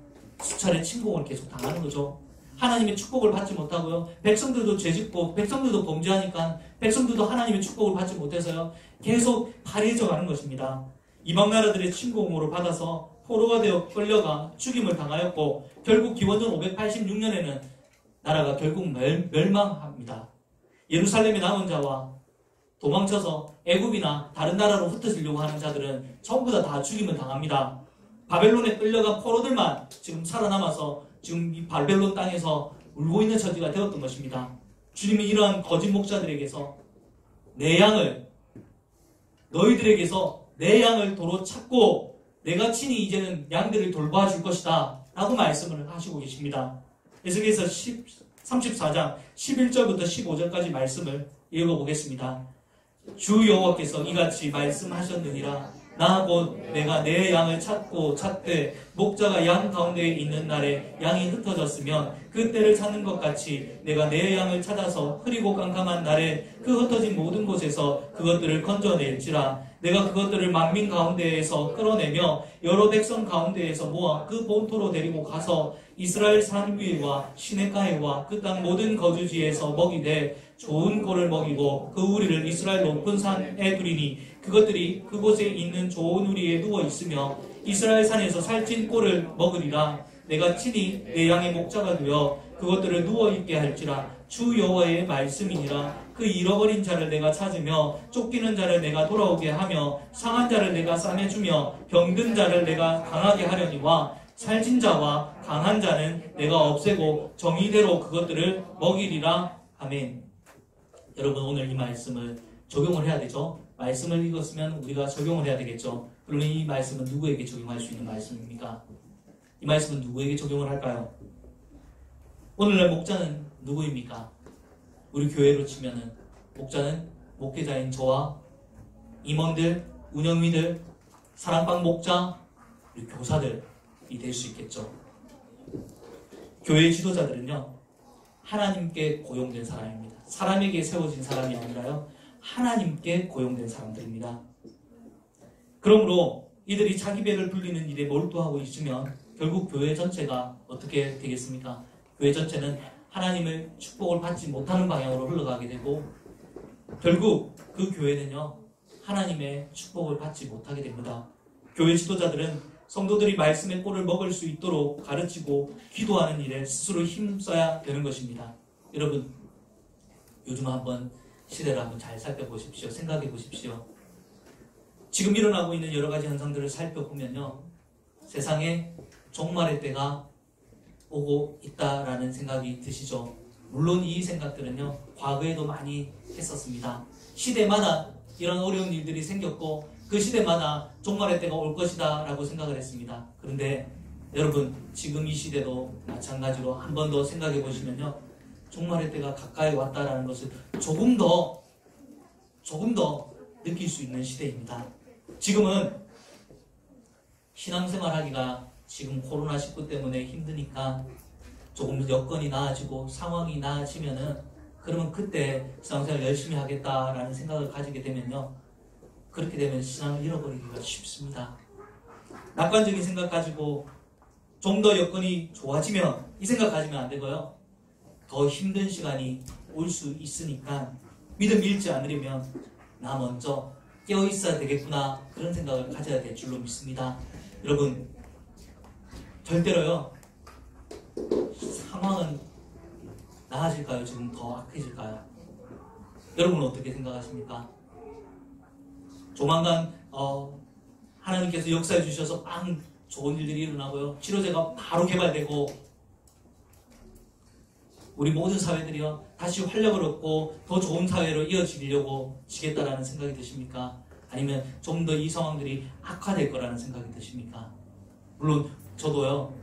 수차례 침공을 계속 당하는 거죠. 하나님의 축복을 받지 못하고요. 백성들도 죄짓고 백성들도 범죄하니까 백성들도 하나님의 축복을 받지 못해서요. 계속 파리해져 가는 것입니다. 이방 나라들의 침공으로 받아서 포로가 되어 끌려가 죽임을 당하였고 결국 기원전 586년에는 나라가 결국 멸망합니다. 예루살렘의 남은 자와 도망쳐서 애굽이나 다른 나라로 흩어지려고 하는 자들은 전부 다 죽임을 당합니다. 바벨론에 끌려간 포로들만 지금 살아남아서 지금 이 바벨론 땅에서 울고 있는 처지가 되었던 것입니다. 주님이 이러한 거짓 목자들에게서 내 양을, 너희들에게서 내 양을 도로 찾고 내가 친히 이제는 양들을 돌봐줄 것이다 라고 말씀을 하시고 계십니다. 에스겔서 34장 11절부터 15절까지 말씀을 읽어보겠습니다. 주 여호와께서 이같이 말씀하셨느니라. 나 곧 내가 내 양을 찾고 찾되 목자가 양 가운데에 있는 날에 양이 흩어졌으면 그 때를 찾는 것 같이 내가 내 양을 찾아서 흐리고 깜깜한 날에 그 흩어진 모든 곳에서 그것들을 건져낼지라. 내가 그것들을 만민 가운데에서 끌어내며 여러 백성 가운데에서 모아 그 본토로 데리고 가서 이스라엘 산 위와 시내가에와 그 땅 모든 거주지에서 먹이되 좋은 꼴을 먹이고 그 우리를 이스라엘 높은 산에 두리니 그것들이 그곳에 있는 좋은 우리에 누워 있으며 이스라엘 산에서 살찐 꼴을 먹으리라. 내가 친히 내 양의 목자가 되어 그것들을 누워 있게 할지라. 주 여호와의 말씀이니라. 그 잃어버린 자를 내가 찾으며 쫓기는 자를 내가 돌아오게 하며 상한 자를 내가 싸매주며 병든 자를 내가 강하게 하려니와 살찐 자와 강한 자는 내가 없애고 정의대로 그것들을 먹이리라. 아멘. 여러분, 오늘 이 말씀을 적용을 해야 되죠. 말씀을 읽었으면 우리가 적용을 해야 되겠죠. 그러면 이 말씀은 누구에게 적용할 수 있는 말씀입니까? 이 말씀은 누구에게 적용을 할까요? 오늘날 목자는 누구입니까? 우리 교회로 치면은 목자는 목회자인 저와 임원들, 운영위들, 사랑방 목자, 우리 교사들이 될 수 있겠죠. 교회 지도자들은요, 하나님께 고용된 사람입니다. 사람에게 세워진 사람이 아니라요, 하나님께 고용된 사람들입니다. 그러므로 이들이 자기 배를 불리는 일에 몰두하고 있으면 결국 교회 전체가 어떻게 되겠습니까? 교회 전체는 하나님의 축복을 받지 못하는 방향으로 흘러가게 되고 결국 그 교회는요, 하나님의 축복을 받지 못하게 됩니다. 교회 지도자들은 성도들이 말씀의 꼴을 먹을 수 있도록 가르치고 기도하는 일에 스스로 힘써야 되는 것입니다. 여러분, 요즘 한번 시대를 한번 잘 살펴보십시오. 생각해 보십시오. 지금 일어나고 있는 여러 가지 현상들을 살펴보면요, 세상에 종말의 때가 오고 있다라는 생각이 드시죠. 물론 이 생각들은요, 과거에도 많이 했었습니다. 시대마다 이런 어려운 일들이 생겼고 그 시대마다 종말의 때가 올 것이다 라고 생각을 했습니다. 그런데 여러분, 지금 이 시대도 마찬가지로 한 번 더 생각해 보시면요, 종말의 때가 가까이 왔다라는 것을 조금 더 느낄 수 있는 시대입니다. 지금은 신앙생활 하기가 지금 코로나19 때문에 힘드니까 조금 여건이 나아지고 상황이 나아지면은 그러면 그때 신앙생활 열심히 하겠다라는 생각을 가지게 되면요, 그렇게 되면 신앙을 잃어버리기가 쉽습니다. 낙관적인 생각 가지고 좀 더 여건이 좋아지면 이 생각 가지면 안 되고요, 더 힘든 시간이 올 수 있으니까 믿음 잃지 않으려면 나 먼저 깨어 있어야 되겠구나, 그런 생각을 가져야 될 줄로 믿습니다. 여러분, 절대로요, 상황은 나아질까요? 지금 더 악해질까요? 여러분은 어떻게 생각하십니까? 조만간 하나님께서 역사해 주셔서 빵 좋은 일들이 일어나고요, 치료제가 바로 개발되고 우리 모든 사회들이요 다시 활력을 얻고 더 좋은 사회로 이어지려고 지겠다라는 생각이 드십니까? 아니면 좀 더 이 상황들이 악화될 거라는 생각이 드십니까? 물론 저도요,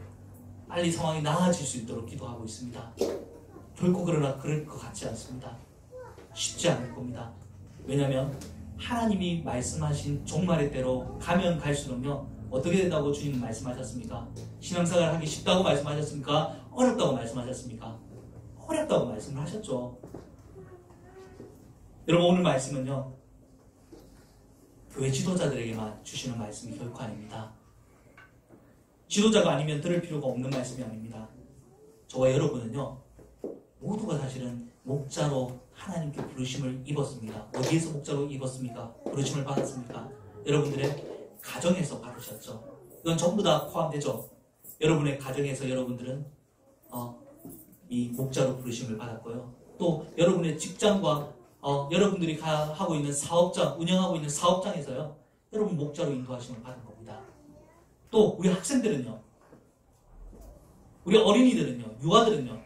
빨리 상황이 나아질 수 있도록 기도하고 있습니다. 결코 그러나 그럴 것 같지 않습니다. 쉽지 않을 겁니다. 왜냐하면 하나님이 말씀하신 종말의 때로 가면 갈수록요, 어떻게 된다고 주님은 말씀하셨습니까? 신앙생활 하기 쉽다고 말씀하셨습니까? 어렵다고 말씀하셨습니까? 어렵다고 말씀을 하셨죠. 여러분, 오늘 말씀은요, 교회 지도자들에게만 주시는 말씀이 결코 아닙니다. 지도자가 아니면 들을 필요가 없는 말씀이 아닙니다. 저와 여러분은요, 모두가 사실은 목자로 하나님께 부르심을 입었습니다. 어디에서 목자로 입었습니까? 부르심을 받았습니까? 여러분들의 가정에서 받으셨죠. 이건 전부 다 포함되죠. 여러분의 가정에서 여러분들은 이 목자로 부르심을 받았고요. 또 여러분의 직장과 여러분들이 하고 있는 사업장, 운영하고 있는 사업장에서요, 여러분 목자로 인도하심을 받은 겁니다. 또 우리 학생들은요, 우리 어린이들은요, 유아들은요,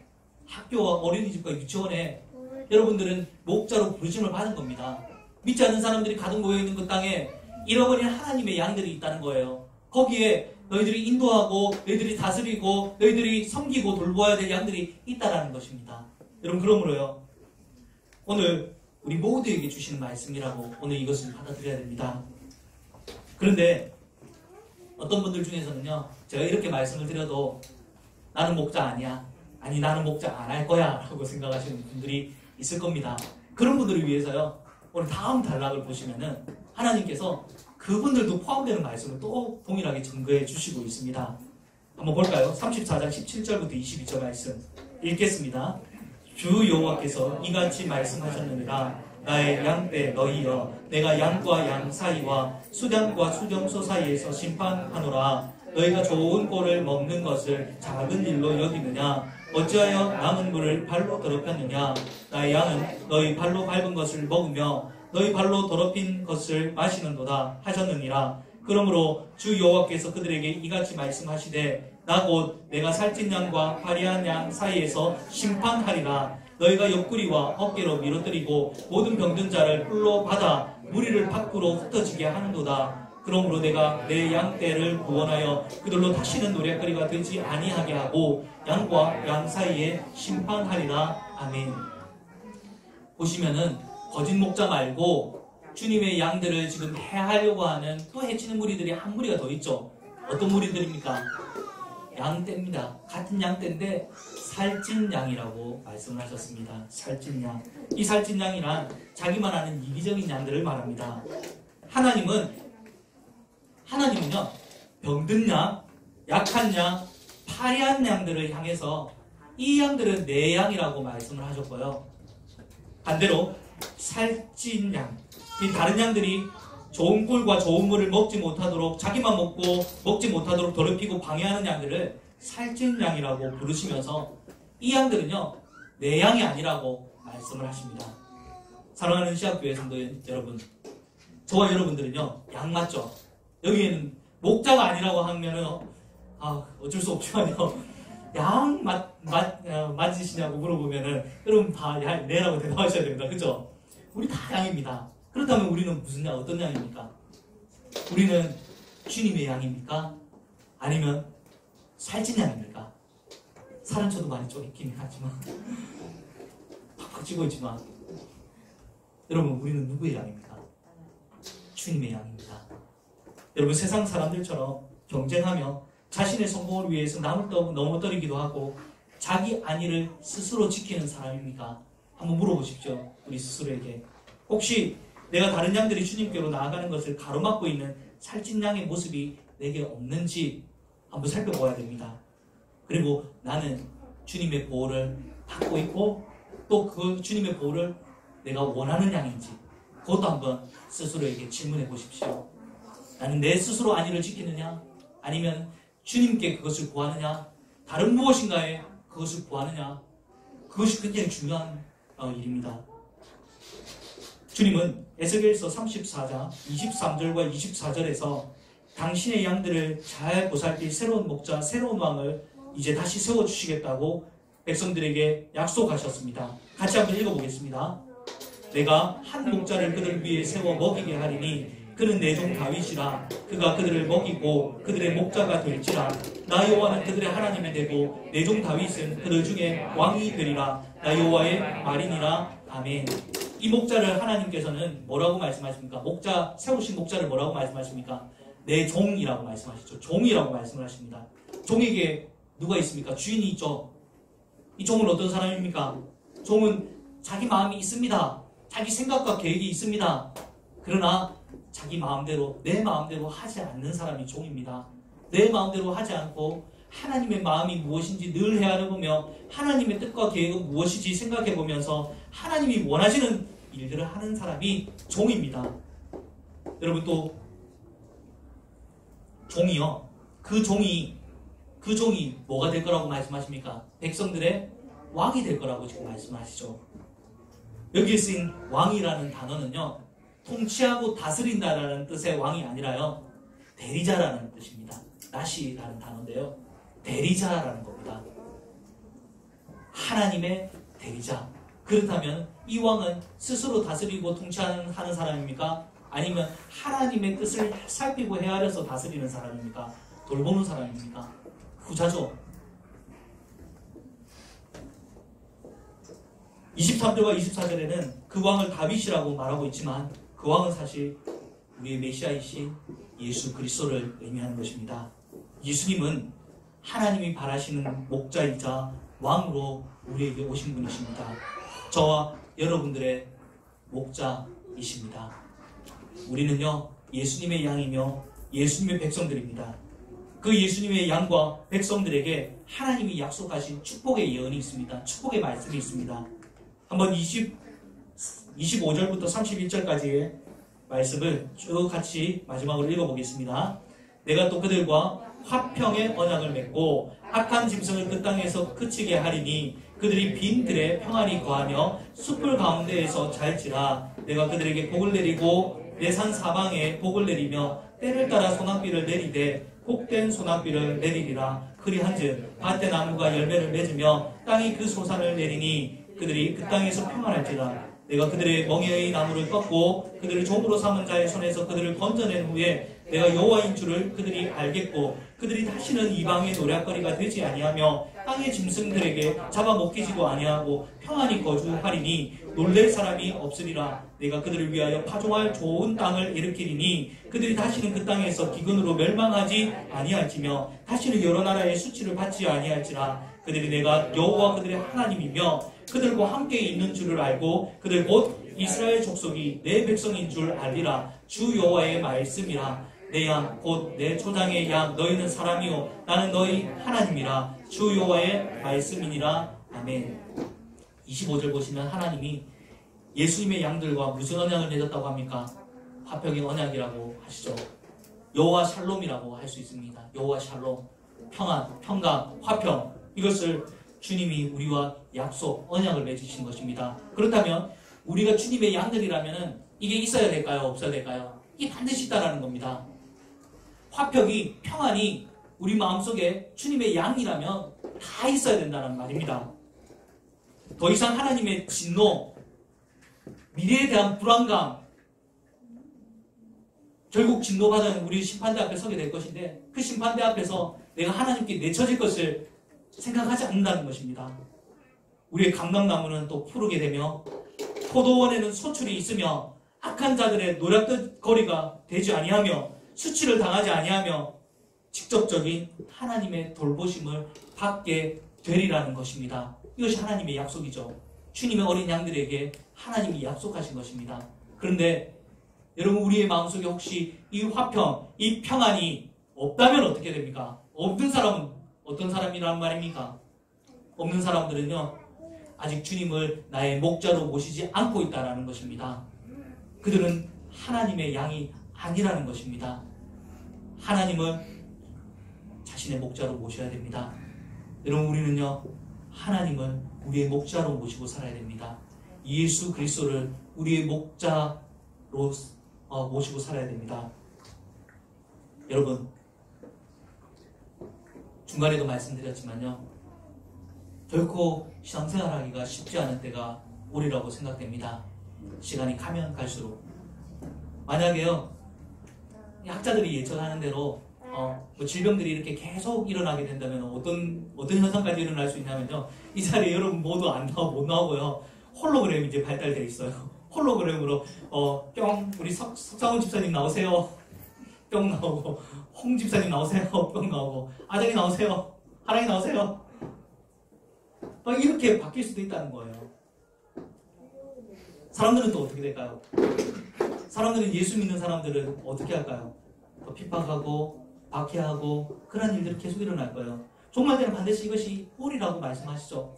학교와 어린이집과 유치원에 여러분들은 목자로 부르심을 받은 겁니다. 믿지 않는 사람들이 가득 모여있는 그 땅에 잃어버린 하나님의 양들이 있다는 거예요. 거기에 너희들이 인도하고 너희들이 다스리고 너희들이 섬기고 돌보아야 될 양들이 있다라는 것입니다. 여러분, 그러므로요, 오늘 우리 모두에게 주시는 말씀이라고 오늘 이것을 받아들여야 됩니다. 그런데 어떤 분들 중에서는요, 제가 이렇게 말씀을 드려도 나는 목자 아니야, 아니 나는 목자 안 할 거야 라고 생각하시는 분들이 있을 겁니다. 그런 분들을 위해서요, 오늘 다음 단락을 보시면은 하나님께서 그분들도 포함되는 말씀을 또 동일하게 증거해 주시고 있습니다. 한번 볼까요? 34장 17절부터 22절 말씀 읽겠습니다. 주 여호와께서 이같이 말씀하셨느니라. 나의 양떼 너희여, 내가 양과 양 사이와 수장과 수정소 사이에서 심판하노라. 너희가 좋은 꼴을 먹는 것을 작은 일로 여기느냐? 어찌하여 남은 물을 발로 더럽혔느냐? 나의 양은 너희 발로 밟은 것을 먹으며 너희 발로 더럽힌 것을 마시는도다 하셨느니라. 그러므로 주 여호와께서 그들에게 이같이 말씀하시되 나 곧 내가 살찐 양과 화려한 양 사이에서 심판하리라. 너희가 옆구리와 어깨로 밀어뜨리고 모든 병든 자를 뿔로 받아 무리를 밖으로 흩어지게 하는도다. 그러므로 내가 내 양떼를 구원하여 그들로 다시는 노략거리가 되지 아니하게 하고 양과 양 사이에 심판하리라. 아멘. 보시면은 거짓 목자 말고 주님의 양들을 지금 해하려고 하는 또 해치는 무리들이 한 무리가 더 있죠. 어떤 무리들입니까? 양떼입니다. 같은 양떼인데 살찐 양이라고 말씀을 하셨습니다. 살찐 양. 이 살찐 양이란 자기만 아는 이기적인 양들을 말합니다. 하나님은요, 병든 양, 약한 양, 파리한 양들을 향해서 이 양들은 내 양이라고 말씀을 하셨고요. 반대로 살찐 양, 이 다른 양들이 좋은 꿀과 좋은 물을 먹지 못하도록, 자기만 먹고 먹지 못하도록 더럽히고 방해하는 양들을 살찐 양이라고 부르시면서 이 양들은요, 내 양이 아니라고 말씀을 하십니다. 사랑하는 시학교회 성도 여러분, 저와 여러분들은요, 양 맞죠? 여기에는 목자가 아니라고 하면은 어쩔 수 없지만요, 양 맞으시냐고 물어보면은 여러분 다 네라고 대답하셔야 됩니다. 그죠? 우리 다 양입니다. 그렇다면 우리는 무슨 양, 어떤 양입니까? 우리는 주님의 양입니까? 아니면 살찐 양입니까? 살은 저도 많이 쪼개긴 하지만 팍팍 찌고 있지만, 여러분, 우리는 누구의 양입니까? 주님의 양입니다. 여러분, 세상 사람들처럼 경쟁하며 자신의 성공을 위해서 남을 넘어뜨리기도 하고 자기 안위를 스스로 지키는 사람입니까? 한번 물어보십시오. 우리 스스로에게. 혹시 내가 다른 양들이 주님께로 나아가는 것을 가로막고 있는 살찐 양의 모습이 내게 없는지 한번 살펴봐야 됩니다. 그리고 나는 주님의 보호를 받고 있고 또 그 주님의 보호를 내가 원하는 양인지 그것도 한번 스스로에게 질문해 보십시오. 나는 내 스스로 안위를 지키느냐? 아니면 주님께 그것을 구하느냐? 다른 무엇인가에 그것을 구하느냐? 그것이 굉장히 중요한 일입니다. 주님은 에스겔서 34장 23절과 24절에서 당신의 양들을 잘 보살필 새로운 목자, 새로운 왕을 이제 다시 세워주시겠다고 백성들에게 약속하셨습니다. 같이 한번 읽어보겠습니다. 내가 한 목자를 그들 위에 세워 먹이게 하리니 그는 내 종 다윗이라. 그가 그들을 먹이고 그들의 목자가 될지라. 나 여호와는 그들의 하나님이 되고 내 종 다윗은 그들 중에 왕이 되리라. 나 여호와의 말이니라. 아멘. 이 목자를 하나님께서는 뭐라고 말씀하십니까? 목자, 세우신 목자를 뭐라고 말씀하십니까? 내 종이라고 말씀하시죠. 종이라고 말씀을 하십니다. 종에게 누가 있습니까? 주인이 있죠. 이 종은 어떤 사람입니까? 종은 자기 마음이 있습니다. 자기 생각과 계획이 있습니다. 그러나 자기 마음대로, 내 마음대로 하지 않는 사람이 종입니다. 내 마음대로 하지 않고 하나님의 마음이 무엇인지 늘 헤아려보며 하나님의 뜻과 계획은 무엇인지 생각해보면서 하나님이 원하시는 일들을 하는 사람이 종입니다. 여러분, 또 종이요, 그 종이 뭐가 될 거라고 말씀하십니까? 백성들의 왕이 될 거라고 지금 말씀하시죠. 여기에 쓰인 왕이라는 단어는요, 통치하고 다스린다라는 뜻의 왕이 아니라요, 대리자라는 뜻입니다. 나시라는 단어인데요, 대리자라는 겁니다. 하나님의 대리자. 그렇다면 이 왕은 스스로 다스리고 통치하는 사람입니까? 아니면 하나님의 뜻을 살피고 헤아려서 다스리는 사람입니까? 돌보는 사람입니까? 후자죠. 23절과 24절에는 그 왕을 다윗이라고 말하고 있지만 그 왕은 사실 우리의 메시아이신 예수 그리스도를 의미하는 것입니다. 예수님은 하나님이 바라시는 목자이자 왕으로 우리에게 오신 분이십니다. 저와 여러분들의 목자이십니다. 우리는요, 예수님의 양이며 예수님의 백성들입니다. 그 예수님의 양과 백성들에게 하나님이 약속하신 축복의 예언이 있습니다. 축복의 말씀이 있습니다. 한번 25절부터 31절까지의 말씀을 쭉 같이 마지막으로 읽어보겠습니다. 내가 또 그들과 화평의 언약을 맺고 악한 짐승을 그 땅에서 그치게 하리니 그들이 빈 들에 평안히 거하며 숲을 가운데에서 잘지라. 내가 그들에게 복을 내리고 내 산 사방에 복을 내리며 때를 따라 소낙비를 내리되 복된 소낙비를 내리리라. 그리한즉 밭의 나무가 열매를 맺으며 땅이 그 소산을 내리니 그들이 그 땅에서 평안할지라. 내가 그들의 멍에의 나무를 꺾고 그들을 종으로 삼은 자의 손에서 그들을 건져낸 후에 내가 여호와인 줄을 그들이 알겠고 그들이 다시는 이방의 노략거리가 되지 아니하며 땅의 짐승들에게 잡아먹히지도 아니하고 평안히 거주하리니 놀랄 사람이 없으리라. 내가 그들을 위하여 파종할 좋은 땅을 일으키리니 그들이 다시는 그 땅에서 기근으로 멸망하지 아니할지며 다시는 여러 나라의 수치를 받지 아니할지라. 그들이 내가 여호와 그들의 하나님이며 그들과 함께 있는 줄을 알고 그들 곧 이스라엘 족속이 내 백성인 줄 알리라. 주 여호와의 말씀이라. 내 양 곧 내 초장의 양 너희는 사람이요 나는 너희 하나님이라. 주 여호와의 말씀이니라. 아멘. 25절 보시면 하나님이 예수님의 양들과 무슨 언약을 맺었다고 합니까? 화평의 언약이라고 하시죠. 여호와 샬롬이라고 할 수 있습니다. 여호와 샬롬, 평안, 평강, 화평, 이것을 주님이 우리와 약속, 언약을 맺으신 것입니다. 그렇다면 우리가 주님의 양들이라면 이게 있어야 될까요? 없어야 될까요? 이게 반드시 있다라는 겁니다. 화평이, 평안이 우리 마음속에 주님의 양이라면 다 있어야 된다는 말입니다. 더 이상 하나님의 진노, 미래에 대한 불안감, 결국 진노받은 우리 심판대 앞에 서게 될 것인데 그 심판대 앞에서 내가 하나님께 내쳐질 것을 생각하지 않는다는 것입니다. 우리의 감람나무는 또 푸르게 되며 포도원에는 소출이 있으며 악한 자들의 노략거리가 되지 아니하며 수치를 당하지 아니하며 직접적인 하나님의 돌보심을 받게 되리라는 것입니다. 이것이 하나님의 약속이죠. 주님의 어린 양들에게 하나님이 약속하신 것입니다. 그런데 여러분 우리의 마음속에 혹시 이 화평, 이 평안이 없다면 어떻게 됩니까? 없는 사람은 어떤 사람이란 말입니까? 없는 사람들은요, 아직 주님을 나의 목자로 모시지 않고 있다는 것입니다. 그들은 하나님의 양이 아니라는 것입니다. 하나님을 자신의 목자로 모셔야 됩니다. 여러분 우리는요, 하나님을 우리의 목자로 모시고 살아야 됩니다. 예수 그리스도를 우리의 목자로 모시고 살아야 됩니다. 여러분 중간에도 말씀드렸지만요, 결코 신앙생활하기가 쉽지 않은 때가 오리라고 생각됩니다. 시간이 가면 갈수록. 만약에요, 학자들이 예측하는 대로 질병들이 이렇게 계속 일어나게 된다면 어떤 현상까지 일어날 수 있냐면요, 이 자리에 여러분 모두 못 나오고요, 홀로그램이 이제 발달되어 있어요. 홀로그램으로 뿅, 우리 석상훈 집사님 나오세요, 뿅 나오고, 홍 집사님 나오세요, 뿅 나오고, 아장이 나오세요, 하랑이 나오세요, 막 이렇게 바뀔 수도 있다는 거예요. 사람들은 또 어떻게 될까요? 사람들은, 예수 믿는 사람들은 어떻게 할까요? 또 핍박하고 박해하고 그런 일들이 계속 일어날 거예요. 종말때는 반드시 이것이 홀이라고 말씀하시죠.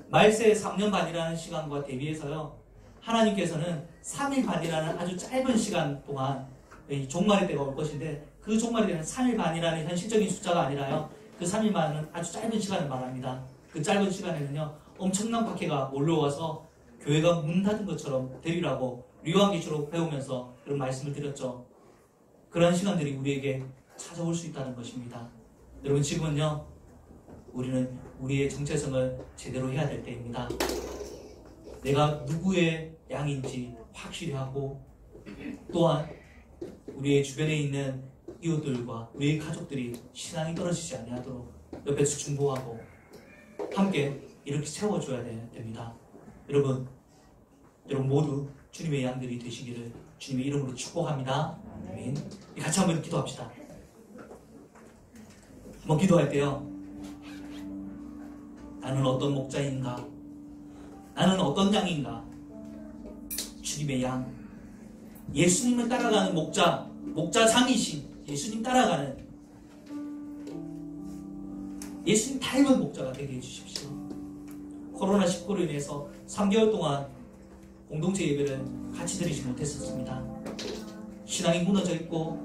말세 3년 반이라는 시간과 대비해서요, 하나님께서는 3일 반이라는 아주 짧은 시간 동안 이 종말의 때가 올 것인데, 그 종말의 때는 3일 반이라는 현실적인 숫자가 아니라요, 그 3일 반은 아주 짧은 시간을 말합니다. 그 짧은 시간에는요, 엄청난 박해가 몰려와서 교회가 문 닫은 것처럼 되리라고 요한계시록 배우면서 그런 말씀을 드렸죠. 그러한 시간들이 우리에게 찾아올 수 있다는 것입니다. 여러분, 지금은요, 우리는 우리의 정체성을 제대로 해야 될 때입니다. 내가 누구의 양인지 확실히 하고, 또한 우리의 주변에 있는 이웃들과 우리의 가족들이 신앙이 떨어지지 아니하도록 옆에서 중보하고 함께 이렇게 세워줘야 됩니다. 여러분 모두 주님의 양들이 되시기를 주님의 이름으로 축복합니다. 아멘. 같이 한번 기도합시다. 한번 기도할게요. 나는 어떤 목자인가? 나는 어떤 양인가? 주님의 양, 예수님을 따라가는 목자장이신 예수님 따라가는 예수님 닮은 목자가 되게 해주십시오. 코로나19로 인해서 3개월 동안 공동체 예배를 같이 드리지 못했었습니다. 신앙이 무너져 있고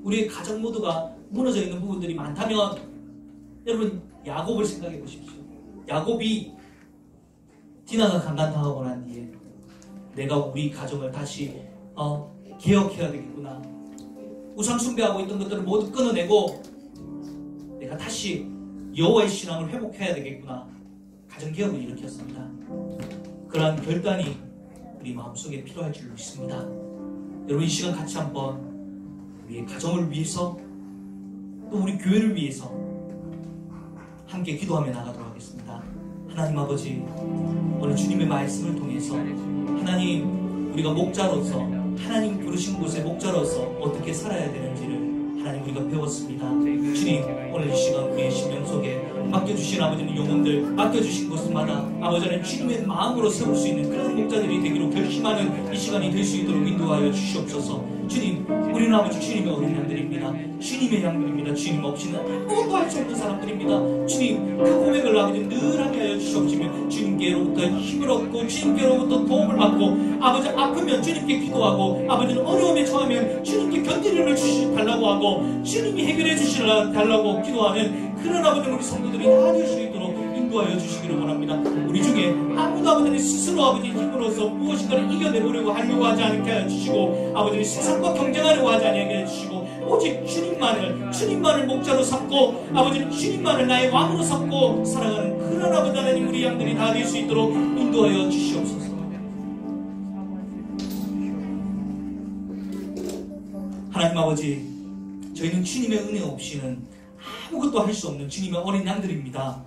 우리의 가정 모두가 무너져 있는 부분들이 많다면 여러분, 야곱을 생각해 보십시오. 야곱이 디나가 강간당하고 난 뒤에 내가 우리 가정을 다시 개혁해야 되겠구나. 우상 숭배하고 있던 것들을 모두 끊어내고 내가 다시 여호와의 신앙을 회복해야 되겠구나. 가정개혁을 일으켰습니다. 그러한 결단이 우리 마음속에 필요할 줄 믿습니다. 여러분, 이 시간 같이 한번 우리의 가정을 위해서 또 우리 교회를 위해서 함께 기도하며 나가도록 하겠습니다. 하나님 아버지, 오늘 주님의 말씀을 통해서 하나님, 우리가 목자로서 하나님 부르신 곳의 목자로서 어떻게 살아야 되는지를 하나님 우리가 배웠습니다. 주님, 오늘 이 시간 우리의 심령 속에 맡겨주신 아버지는 영혼들, 맡겨주신 곳마다 아버지는 주님의 마음으로 세울 수 있는 그런 목자들이 되기로 결심하는 이 시간이 될 수 있도록 인도하여 주시옵소서. 주님, 우리는 아버지 주님의 어린 양들입니다. 주님의 양들입니다. 주님 없이는 아무것도 할 수 없는 사람들입니다. 주님, 그 고백을 아버지 늘 하게 하여 주시옵시며 주님께로부터 힘을 얻고 주님께로부터 도움을 받고 아버지 아프면 주님께 기도하고 아버지는 어려움에 처하면 주님께 견디림을 달라고 하고 주님이 해결해 주시달라고 기도하는 그런 아버지 우리 성도들이 다 될 수 있도록 인도하여 주시기를 원합니다. 우리 중에 아무도 아버지는 스스로 아버지 힘으로서 무엇인가를 이겨내보려고 하려고 하지 않게 하여 주시고 아버지는 세상과 경쟁하려고 하지 않게 하여 주시고 오직 주님만을 목자로 삼고 아버지는 주님만을 나의 왕으로 삼고 살아가는 그런 아버지 하나님 우리 양들이 다 될 수 있도록 인도하여 주시옵소서. 하나님 아버지, 저희는 주님의 은혜 없이는 아무것도 할 수 없는 주님의 어린 양들입니다.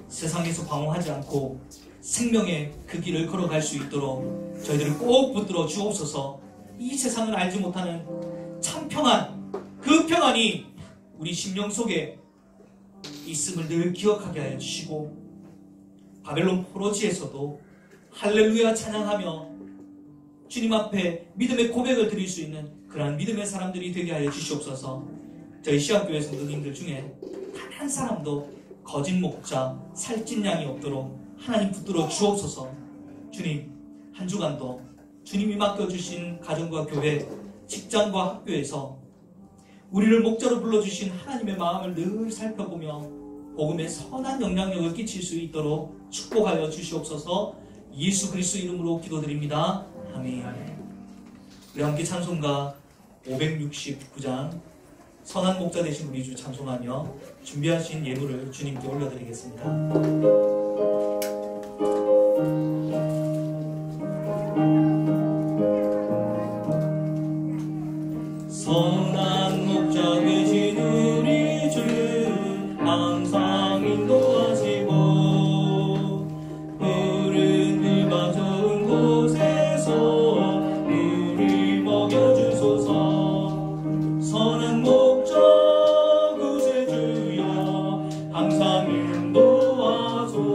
세상에서 방황하지 않고 생명의 그 길을 걸어갈 수 있도록 저희들을 꼭 붙들어 주옵소서. 이 세상을 알지 못하는 참 평안, 그 평안이 우리 심령 속에 있음을 늘 기억하게 하여 주시고 바벨론 포로지에서도 할렐루야 찬양하며 주님 앞에 믿음의 고백을 드릴 수 있는 그러한 믿음의 사람들이 되게 하여 주시옵소서. 저희 시합교회 성도님들 중에 단 한 사람도 거짓 목자, 살찐 양이 없도록 하나님 붙들어 주옵소서. 주님, 한 주간도 주님이 맡겨주신 가정과 교회, 직장과 학교에서 우리를 목자로 불러주신 하나님의 마음을 늘 살펴보며 복음의 선한 영향력을 끼칠 수 있도록 축복하여 주시옵소서. 예수 그리스도 이름으로 기도드립니다. 아멘. 우리 함께 찬송가 569장 선한 목자 되신 우리 주 찬송하며 준비하신 예물을 주님께 올려드리겠습니다. 선한 목자 되신 우리 주 항상 인도하시고 푸른 들과 좋은 곳에서 우리 먹여주소서. 선한 목자 구세주여 항상 인도하소서.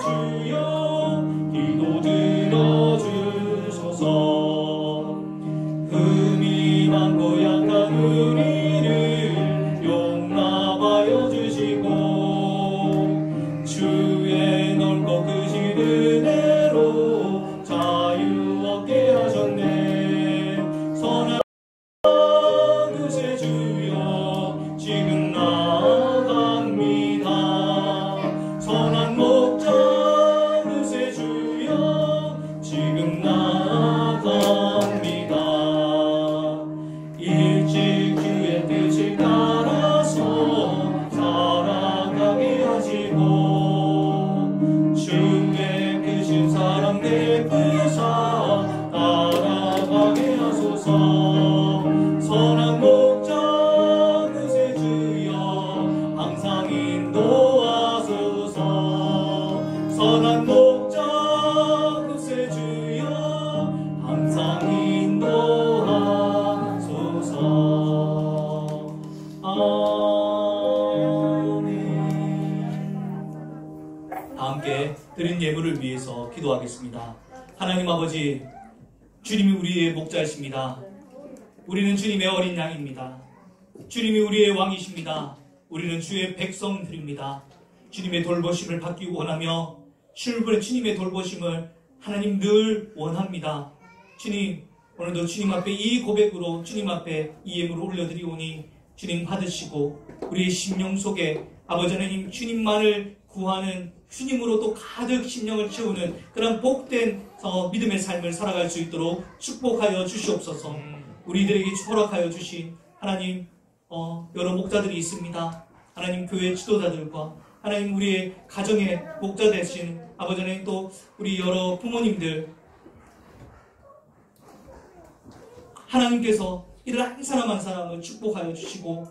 주여 기도 들어주소서. 흠이 많고 약한 우리를 용납하여 주시고 주의 넓고 크신 은혜로 자유 얻게 하셨네. 선한 그새 주여 지금 나아갑니다. 선한 목자 그새 주여 지금 나아갑니다. 일찍 주의 뜻을 따라서 살아가게 하시고 주의 크신 사랑 베푸사 따라가게 하소서. 선한 목자 그새 주여 항상 인도하소서. 선한 목자 그새 주여 항상 인도하소서. 아멘. 다 함께 드린 예물을 위해서 기도하겠습니다. 하나님 아버지, 주님이 우리의 목자이십니다. 우리는 주님의 어린 양입니다. 주님이 우리의 왕이십니다. 우리는 주의 백성들입니다. 주님의 돌보심을 받기 원하며 주님의 돌보심을 하나님 늘 원합니다. 주님, 오늘도 주님 앞에 이 고백으로 주님 앞에 이 예물을 올려드리오니 주님 받으시고 우리의 심령 속에 아버지 하나님 주님만을 구하는 주님으로 또 가득 심령을 채우는 그런 복된 믿음의 삶을 살아갈 수 있도록 축복하여 주시옵소서. 우리들에게 허락하여 주신 하나님 여러 목자들이 있습니다. 하나님 교회 지도자들과 하나님 우리의 가정의 목자 되신 아버지 하나님 또 우리 여러 부모님들 하나님께서 이들 한 사람 한 사람을 축복하여 주시고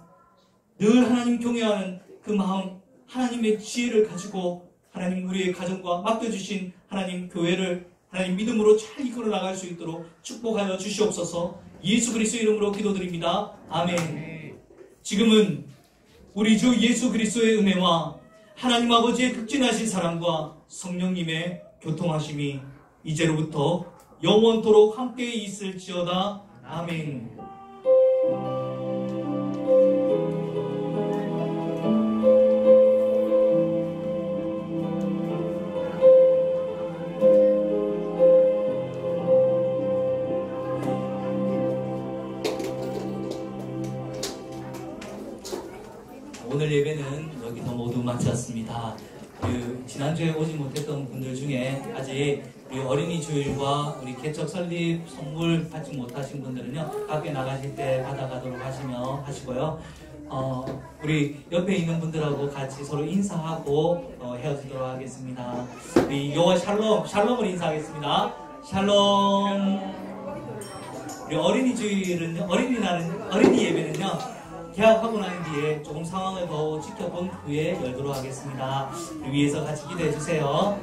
늘 하나님 경외하는 그 마음 하나님의 지혜를 가지고 하나님 우리의 가정과 맡겨주신 하나님 교회를 하나님 믿음으로 잘 이끌어 나갈 수 있도록 축복하여 주시옵소서. 예수 그리스도의 이름으로 기도드립니다. 아멘. 지금은 우리 주 예수 그리스도의 은혜와 하나님 아버지의 극진하신 사랑과 성령님의 교통하심이 이제로부터 영원토록 함께 있을지어다. 아멘. 오늘 예배는 여기서 모두 마쳤습니다. 지난주에 오지 못했던 분들 중에 아직 우리 어린이 주일과 우리 개척 설립 선물 받지 못하신 분들은요, 밖에 나가실 때 받아가도록 하시고요. 우리 옆에 있는 분들하고 같이 서로 인사하고 헤어지도록 하겠습니다. 우리 여호와 샬롬을 인사하겠습니다. 샬롬. 우리 어린이 주일은요, 어린이 예배는요, 개학하고 난 뒤에 조금 상황을 더 지켜본 후에 열도록 하겠습니다. 위에서 같이 기도해 주세요.